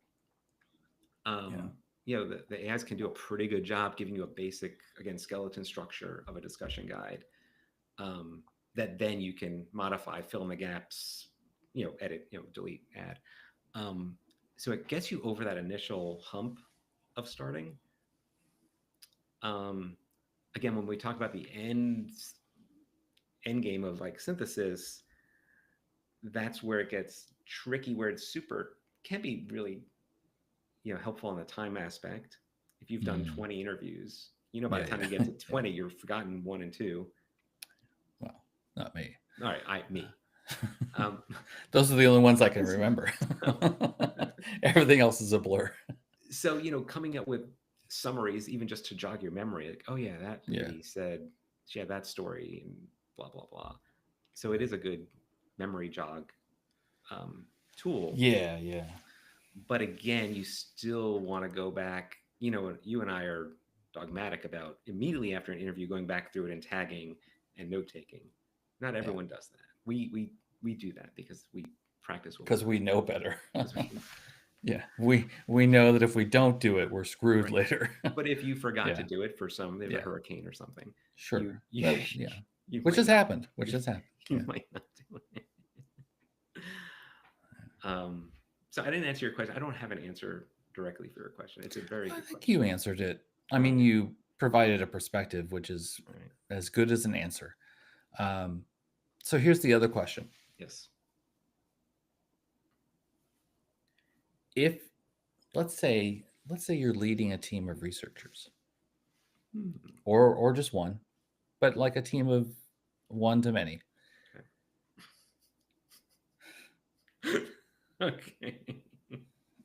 Yeah. The AIs can do a pretty good job giving you a basic, again, skeleton structure of a discussion guide um, that then you can modify, fill in the gaps, edit, delete, add. Um, so it gets you over that initial hump of starting. Um, Again, when we talk about the end game of like synthesis, that's where it gets tricky, where it's super can be really helpful on the time aspect. If you've done Mm. 20 interviews, by the Yeah, time you yeah. get to Yeah. 20, you've forgotten one and two. Well, not me. All right, me. Um, Those are the only ones I can remember. so, Everything else is a blur. so coming up with summaries, even just to jog your memory, like, oh yeah, that Yeah. lady said she had that story and blah blah blah. So it is a good memory jog tool. Yeah, yeah. But again, you still want to go back. You and I are dogmatic about immediately after an interview going back through it and tagging and note taking. Not Yeah. everyone does that. We do that because we practice what we Because we know better. we, Yeah, we know that if we don't do it, we're screwed right. later. But if you forgot to Yeah, do it for some, there's a yeah, hurricane or something, you sure. you Well, yeah, you which might has not happened. Which has happened. you Yeah. might not do it. Um, so I didn't answer your question. I don't have an answer directly for your question. It's a very I good think question. you answered it. I mean, Okay. you provided a perspective, which is All right. as good as an answer. Um, so here's the other question: Yes. If let's say you're leading a team of researchers, Hmm. or just one, but like a team of one to many. Okay. Okay.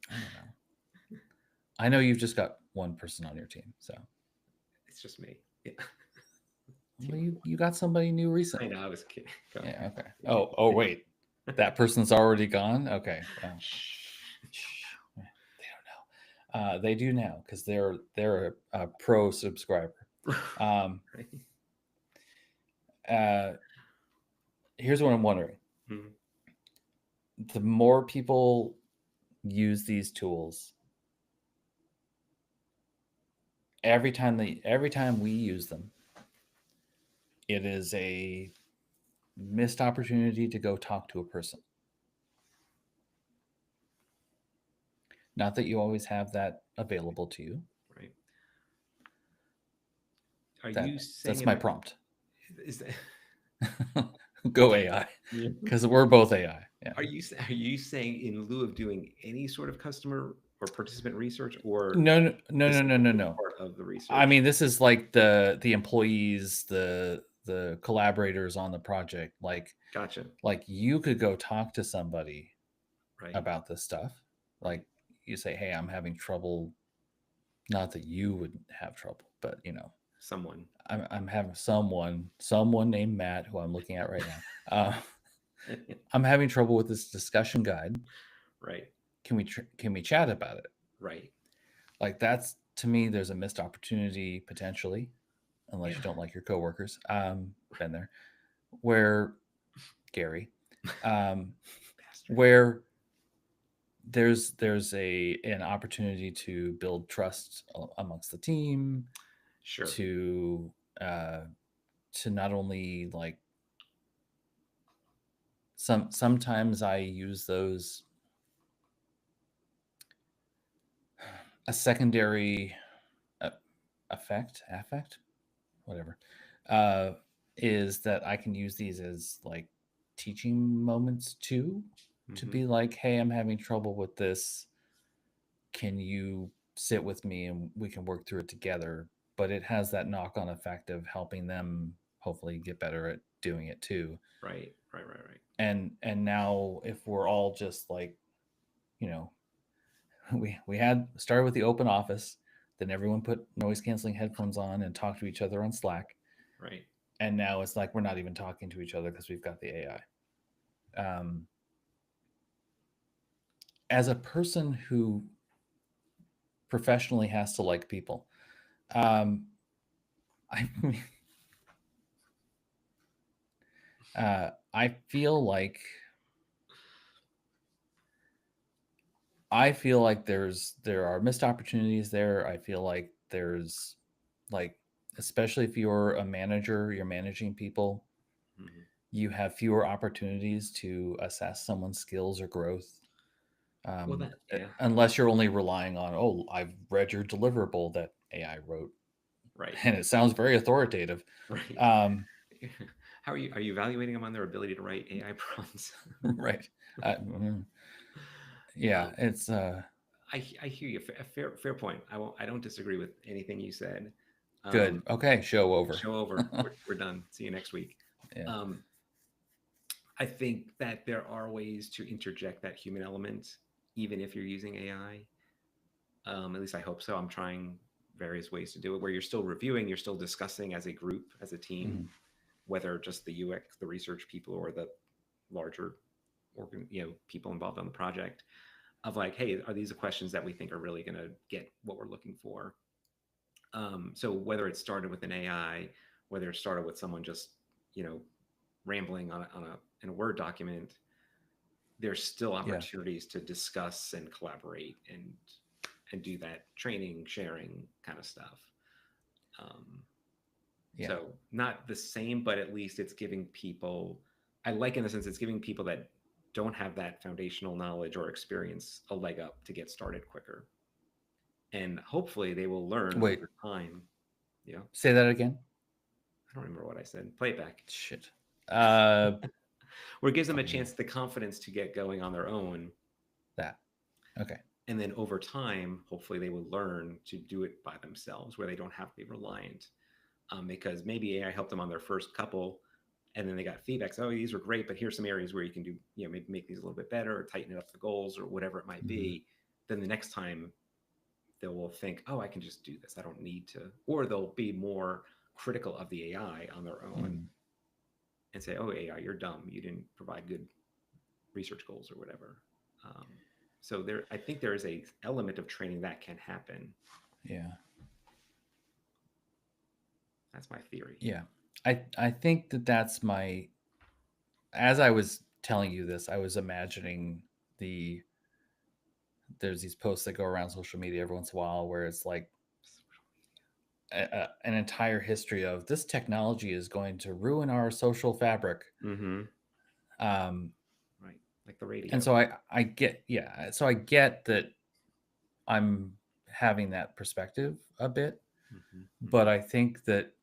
I don't know. I know you've just got one person on your team, so It's just me. Yeah. well, you got somebody new I recently. know. I was kidding. Go Yeah. ahead. Okay. Oh wait, that person's already gone. Okay. Well, Shh. shh. They don't know. They do now because they're a pro subscriber. Um, Right. uh, Here's what I'm wondering: Hmm. the more people use these tools, every time we use them, it is a missed opportunity to go talk to a person. Not that you always have that available to you. Right. Are you saying That's in my the prompt. is that Go AI, yeah. because we're both AI. Yeah. Are you saying in lieu of doing any sort of customer or participant research, or No, no, no, this no, is no, no, only no. part of the I research? mean, this is like the employees, the collaborators on the project. Gotcha. Like you could go talk to somebody Right. about this stuff. Right. Like you say, hey, I'm having trouble. Not that you would have trouble, but Someone. I'm having someone named Matt, who I'm looking at right now. I'm having trouble with this discussion guide. Right. Can we chat about it? Right. Like, that's, to me, there's a missed opportunity potentially, unless Yeah. you don't like your coworkers. Been there, where Gary, um, Bastard. where there's a an opportunity to build trust amongst the team, Sure. to uh, to not only like sometimes I use those a secondary uh, affect whatever, uh, is that I can use these as like teaching moments too, to Mm-hmm. be like, hey, I'm having trouble with this, can you sit with me and we can work through it together. But it has that knock-on effect of helping them hopefully get better at doing it too. Right. Right. Right. Right. And now if we're all just like, you know, we had started with the open office, then everyone put noise canceling headphones on and talked to each other on Slack, Right. and now it's like we're not even talking to each other because we've got the AI. As a person who professionally has to like people, um, I I feel like there are missed opportunities there. I feel like there's like, especially if you're a manager, you're managing people, Mm-hmm. you have fewer opportunities to assess someone's skills or growth. Well, that. Yeah. Unless you're only relying on, oh, I've read your deliverable that AI wrote, Right. and it sounds very authoritative. Right. Um, How are you? Are you evaluating them on their ability to write AI prompts? right. Yeah, um, it's I hear you. Fair point. I won't. I don't disagree with anything you said. good. Um, Okay, show over. show over. We're done. See you next week. Yeah. Um, I think that there are ways to interject that human element, even if you're using AI. At least I hope so. I'm trying various ways to do it where you're still reviewing, you're still discussing as a group, as a team, Mhm. whether just the UX, the research people, or the larger people involved on the project, of like, hey, are these the questions that we think are really going to get what we're looking for? So whether it started with an AI, whether it started with someone just you know rambling on a in a Word document, there's still Yeah. opportunities to discuss and collaborate and do that training, sharing kind of stuff. Um, Yeah. so not the same, but at least it's giving people. I like in the sense it's giving people that don't have that foundational knowledge or experience a leg up to get started quicker, and hopefully they will learn Wait, over time. You know, say that again. I don't remember what I said. Play it back. Shit. Uh, Where it gives them a fucking chance, the confidence to get going on their own, that. Okay. and then over time hopefully they will learn to do it by themselves where they don't have to be reliant, because maybe AI helped them on their first couple, and then they got feedback, so, oh, these are great, but here's some areas where you can do, maybe make these a little bit better or tighten it up the goals or whatever it might Mhm. be. Then the next time they will think, oh, I can just do this, I don't need to, or they'll be more critical of the AI on their own Mhm. and say, oh, AI, you're dumb, you didn't provide good research goals or whatever. um, so there, I think there is a element of training that can happen. Yeah. That's my theory. Yeah. I think that that's my, as I was telling you this, I was imagining the there's these posts that go around social media every once in a while where it's like an entire history of this technology is going to ruin our social fabric. Mm-hmm. Um, Right, like the and radio. so I get, yeah, so I get that I'm having that perspective a bit, Mm-hmm. but Mm-hmm. I think that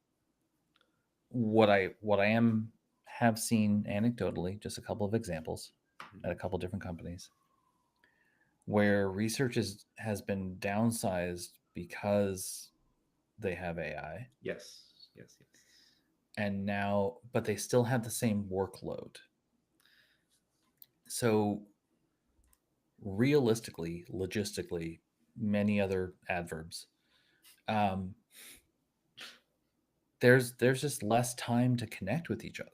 what I am have seen anecdotally, just a couple of examples at a couple different companies where research has been downsized because they have AI, Yes, yes, yes. and now but they still have the same workload. So realistically, logistically, many other adverbs, um, there's just less time to connect with each other.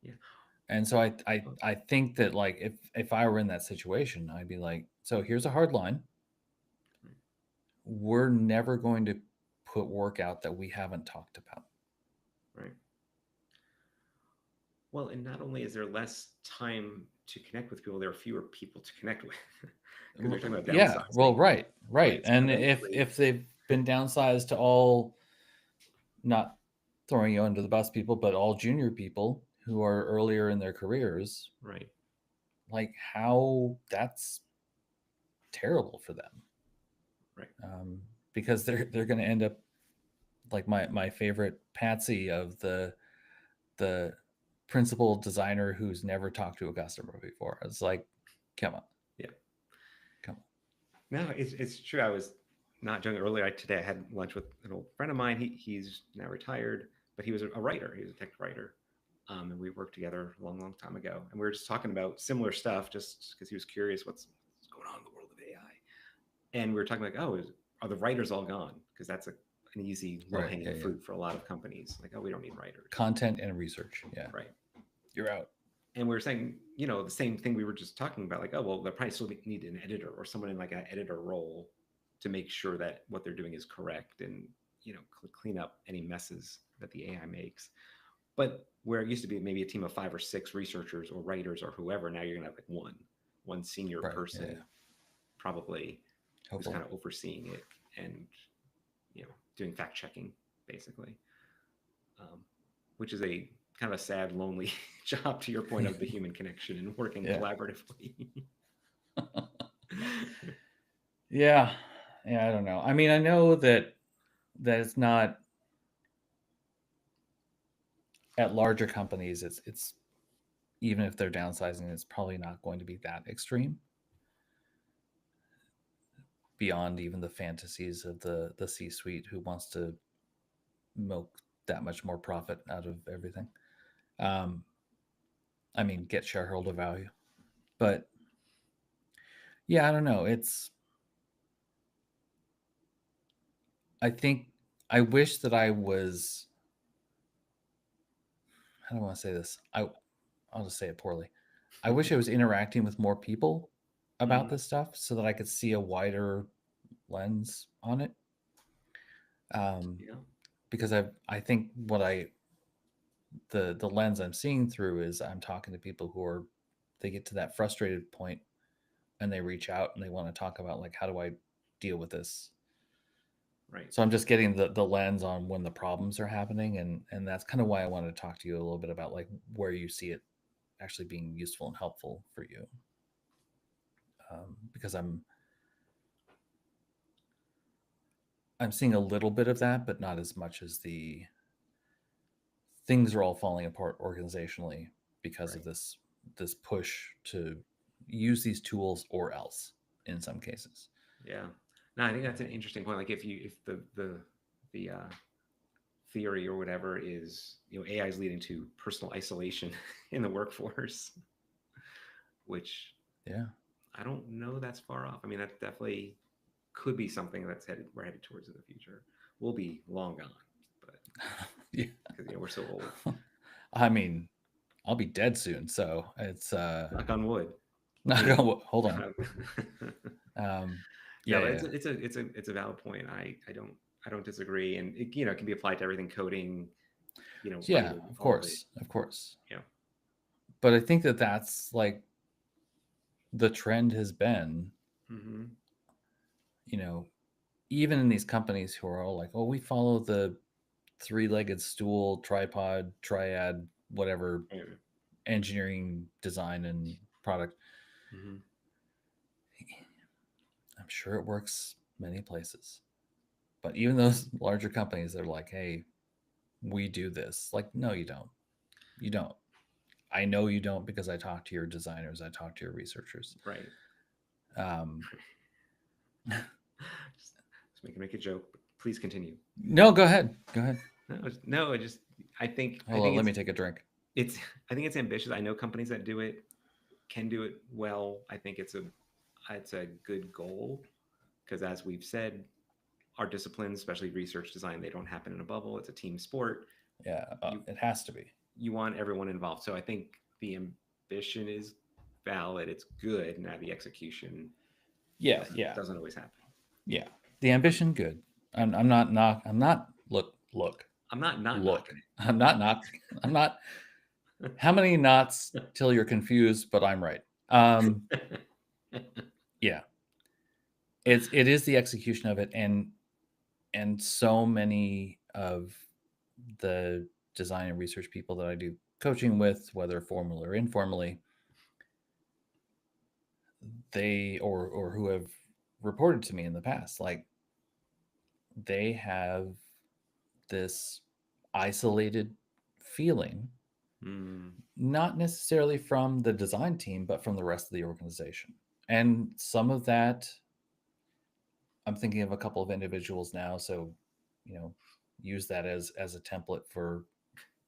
Yeah. And so I think that like if I were in that situation, I'd be like, so here's a hard line. Right. We're never going to put work out that we haven't talked about. Right. Well, and not only is there less time to connect with people, there are fewer people to connect with because they're talking about Yeah, well, downsizing, right. right? So And that if creates they've been downsized to all, not throwing you under the bus people, but all junior people who are earlier in their careers, right, like how that's terrible for them. right, Because they're going to end up like my favorite Patsy of the principal designer who's never talked to a customer before. It's like, come on, yeah. come on. No, it's true. I was not joking earlier. Today I had lunch with an old friend of mine. He's now retired, but he was a writer. He was a tech writer, and we worked together a long, long time ago. And we were just talking about similar stuff, just because he was curious what's going on in the world of AI. And we were talking like, oh, are the writers all gone? Because that's an easy low Right? hanging Yeah, yeah. fruit for a lot of companies. Like, oh, we don't need writers, Content and research. Yeah, right? you're out. And we were saying, the same thing we were just talking about, like, oh, well, they probably still need an editor or someone in like an editor role to make sure that what they're doing is correct and, clean up any messes that the AI makes. But where it used to be maybe a team of 5 or 6 researchers or writers or whoever, now you're going to have like one senior Right. Yeah, person, yeah. probably, who's Hopefully. kind of overseeing it and, doing fact checking, basically, which is a kind of a sad, lonely job to your point of the human connection and working Yeah. collaboratively. Yeah. Yeah. I don't know. I mean, I know that it's not at larger companies. It's even if they're downsizing, it's probably not going to be that extreme beyond even the fantasies of the C-suite who wants to milk that much more profit out of everything. Um, I mean, get shareholder value. But yeah, I don't know. I think I wish that I was. How do I want to say this? I'll just say it poorly. I wish I was interacting with more people about Mhm. this stuff so that I could see a wider lens on it. Um, Yeah, because I think what the lens I'm seeing through is I'm talking to people who are they get to that frustrated point and they reach out and they want to talk about like how do I deal with this. right. So I'm just getting the lens on when the problems are happening, and that's kind of why I wanted to talk to you a little bit about like where you see it actually being useful and helpful for you. Because I'm seeing a little bit of that, but not as much as the things are all falling apart organizationally because of Right. this push to use these tools or else in some cases. Yeah. No, I think that's an Um, interesting point. Like if the theory or whatever is, AI is leading to personal isolation in the workforce, which yeah, I don't know that's far off. I mean, that definitely could be something we're headed towards in the future. We'll be long gone, but yeah. because we're so old. I mean, I'll be dead soon, so it's Knock on wood. I not mean, gonna hold on. Um, no, yeah, but yeah, it's a valid point. I don't disagree, and it can be applied to everything: coding, yeah. writing, Of all of it. course, of course. Yeah. But I think that that's like the trend has been, Mm-hmm. you know, even in these companies who are all like, oh, we follow the three-legged stool, tripod, triad, whatever Right. engineering, design, and product. Mm-hmm. I'm sure it works many places. But even those larger companies, they're like, hey, we do this. Like, no, you don't. You don't. I know you don't because I talk to your designers, I talk to your researchers. Right. Um, Just make a joke, but please continue. no, go ahead. Go ahead. No. I Hold on. think Let me take a drink. it's I think it's ambitious. I know companies that do it can do it well. I think it's a good goal because, as we've said, our disciplines, especially research design, they don't happen in a bubble. It's a team sport. Yeah, You it has to be. you want everyone involved. So I think the ambition is valid. It's good. Now the execution Yeah, yeah, doesn't always happen. yeah. The ambition, good. I'm not knock. I'm not look. I'm not Look. knocking it. I'm not knocking. I'm not. How many knots till you're confused? But I'm right. Yeah. It is the execution of it, and so many of the design and research people that I do coaching with, whether formally or informally, they or who have reported to me in the past, like they have this isolated feeling, not necessarily from the design team, but from the rest of the organization. And some of that, I'm thinking of a couple of individuals now, so use that as a template for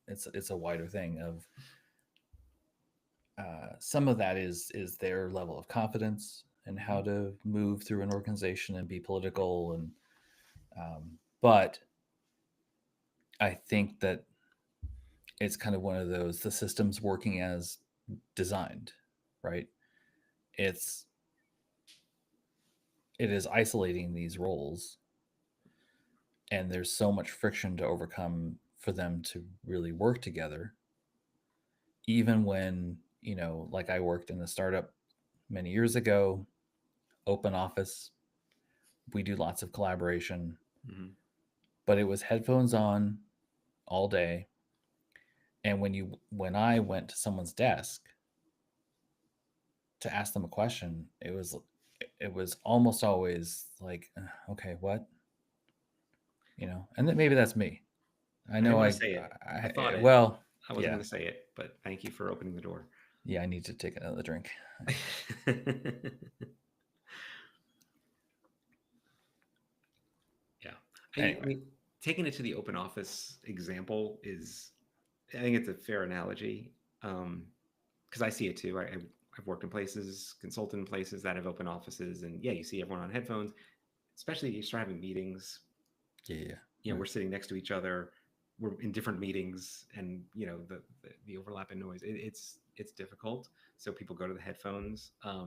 it's a wider thing of some of that is their level of confidence and how to move through an organization and be political and but I think that it's kind of one of those, the system's working as designed, right? It is isolating these roles, and there's so much friction to overcome for them to really work together. Even when, like I worked in a startup many years ago, open office, we do lots of collaboration, but it was headphones on all day. And when I went to someone's desk to ask them a question, it was almost always like, okay, what? And then maybe that's me. I I didn't know want to say it. I thought it. well, I wasn't yeah. going to say it, but thank you for opening the door. Yeah, I need to take another drink. Yeah. Anyway. I mean, taking it to the open office example is, I think it's a fair analogy, because I see it too. I've worked in places, consulted in places that have open offices, and yeah, you see everyone on headphones, especially if you start having meetings. Yeah. We're sitting next to each other, we're in different meetings, and the overlap in noise. It's difficult. So people go to the headphones. I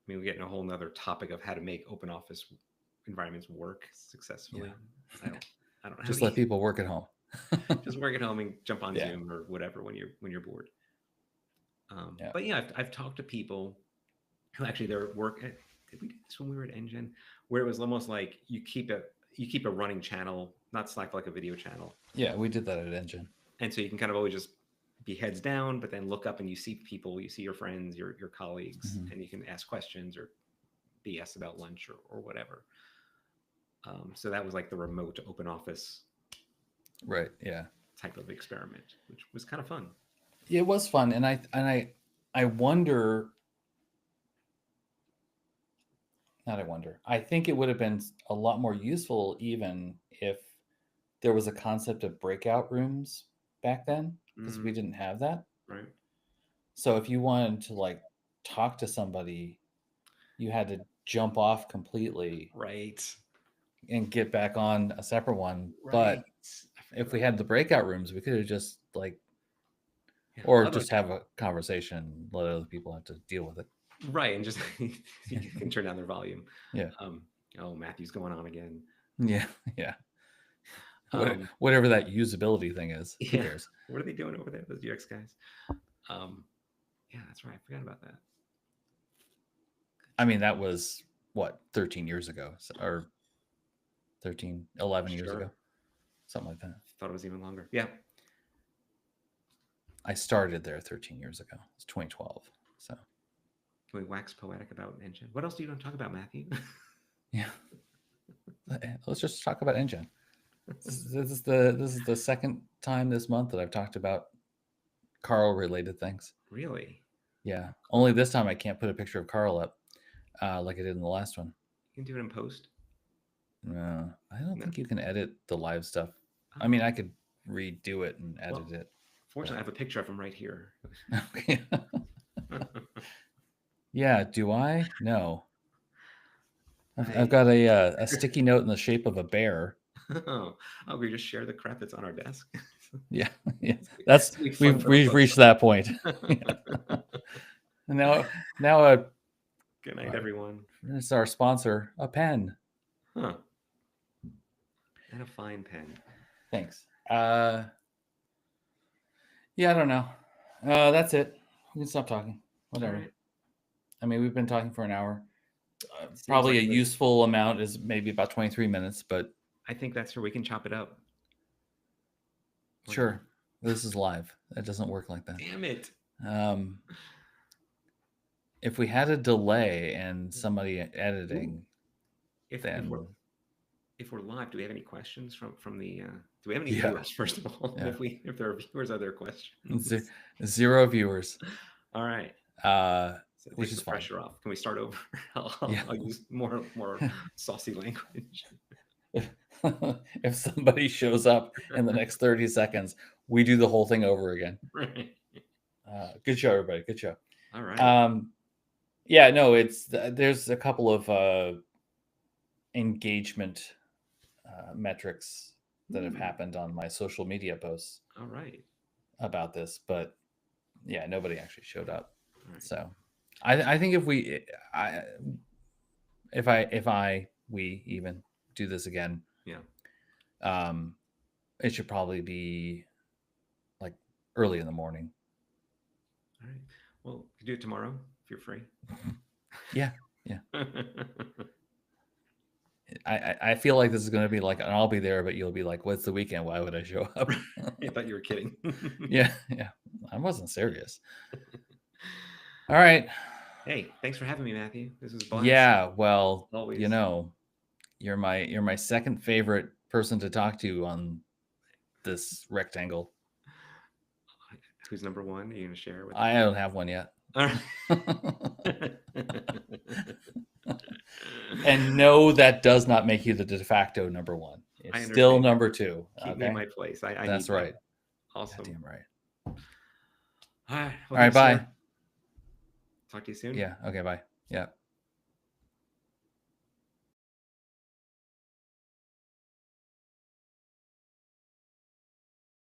mean, we get in a whole nother topic of how to make open office environments work successfully. Yeah. I don't just let people work at home. Just work at home and jump on Zoom or whatever when you're bored. But yeah, I've talked to people who actually their work. Did we do this when we were at Engine, where it was almost like you keep a running channel, not Slack, but like a video channel. Yeah, we did that at Engine. And so you can kind of always just be heads down, but then look up and you see people, you see your friends, your colleagues, and you can ask questions or BS about lunch or whatever. So that was like the remote open office, right? Yeah, type of experiment, which was kind of fun. It was fun, and I wonder. Not I wonder. I think it would have been a lot more useful even if there was a concept of breakout rooms back then, because we didn't have that. Right. So if you wanted to like talk to somebody, you had to jump off completely, right, and get back on a separate one. Right. But if we had the breakout rooms, we could have just like, yeah, or just have a conversation, let other people have to deal with it. Right, and just you can turn down their volume. Yeah. Oh, Matthew's going on again. Yeah. Whatever that usability thing is. Who cares? What are they doing over there, those UX guys? Yeah, that's right. I forgot about that. I mean, that was what, 13 years ago, or 11 years ago, something like that. Thought it was even longer. Yeah. I started there 13 years ago. It's 2012. So can we wax poetic about Engine? What else do you want to talk about, Matthew? Yeah. Let's just talk about Engine. This is the second time this month that I've talked about Carl related things. Really? Yeah. Only this time I can't put a picture of Carl up like I did in the last one. You can do it in post. No, I don't think you can edit the live stuff. I mean, I could redo it and edit it. Fortunately, I have a picture of him right here. Yeah. Do I? No. I've got a sticky note in the shape of a bear. Oh, we just share the crap that's on our desk. Yeah, yeah. It's gonna be fun for the We've folks reached that point. listening. Now Good night, everyone. it's our sponsor, a pen. Huh. And a fine pen. Thanks. Yeah, I don't know. That's it. We can stop talking. Whatever. All right. I mean, we've been talking for an hour. Seems Probably like a it. useful amount is maybe about 23 minutes, but I think that's where we can chop it up. What do you sure. This is live. It doesn't work like that. Damn it. If we had a delay and somebody editing, If then we're live, do we have any questions from the do we have any Yeah. viewers, first of all? Yeah. If there are viewers, are there questions? Zero viewers. All right. So Which take is the fine. pressure off. Can we start over? Yeah. I'll use more saucy language. If somebody shows up in the next 30 seconds, we do the whole thing over again. Right. Good show, everybody. Good show. All right. Yeah, no, there's a couple of engagement metrics that have happened on my social media posts. All right. About this, but yeah, nobody actually showed up. Right. So I think if we even do this again, yeah, it should probably be like early in the morning. All right. Well, you can do it tomorrow if you're free. Yeah. I feel like this is going to be like, and I'll be there, but you'll be like, "What's the weekend? Why would I show up?" I thought you were kidding. Yeah, I wasn't serious. All right. Hey, thanks for having me, Matthew. This was a blast. Yeah, well, Always. You're my second favorite person to talk to on this rectangle. Who's number one? Are you going to share with I don't have one yet. All right. And no, that does not make you the de facto number one. It's still number two. Keep me in my place. I That's need right. That. Awesome. Goddamn right. All right. Well, all right. Bye. Talk to you soon. Yeah. Okay. Bye. Yeah.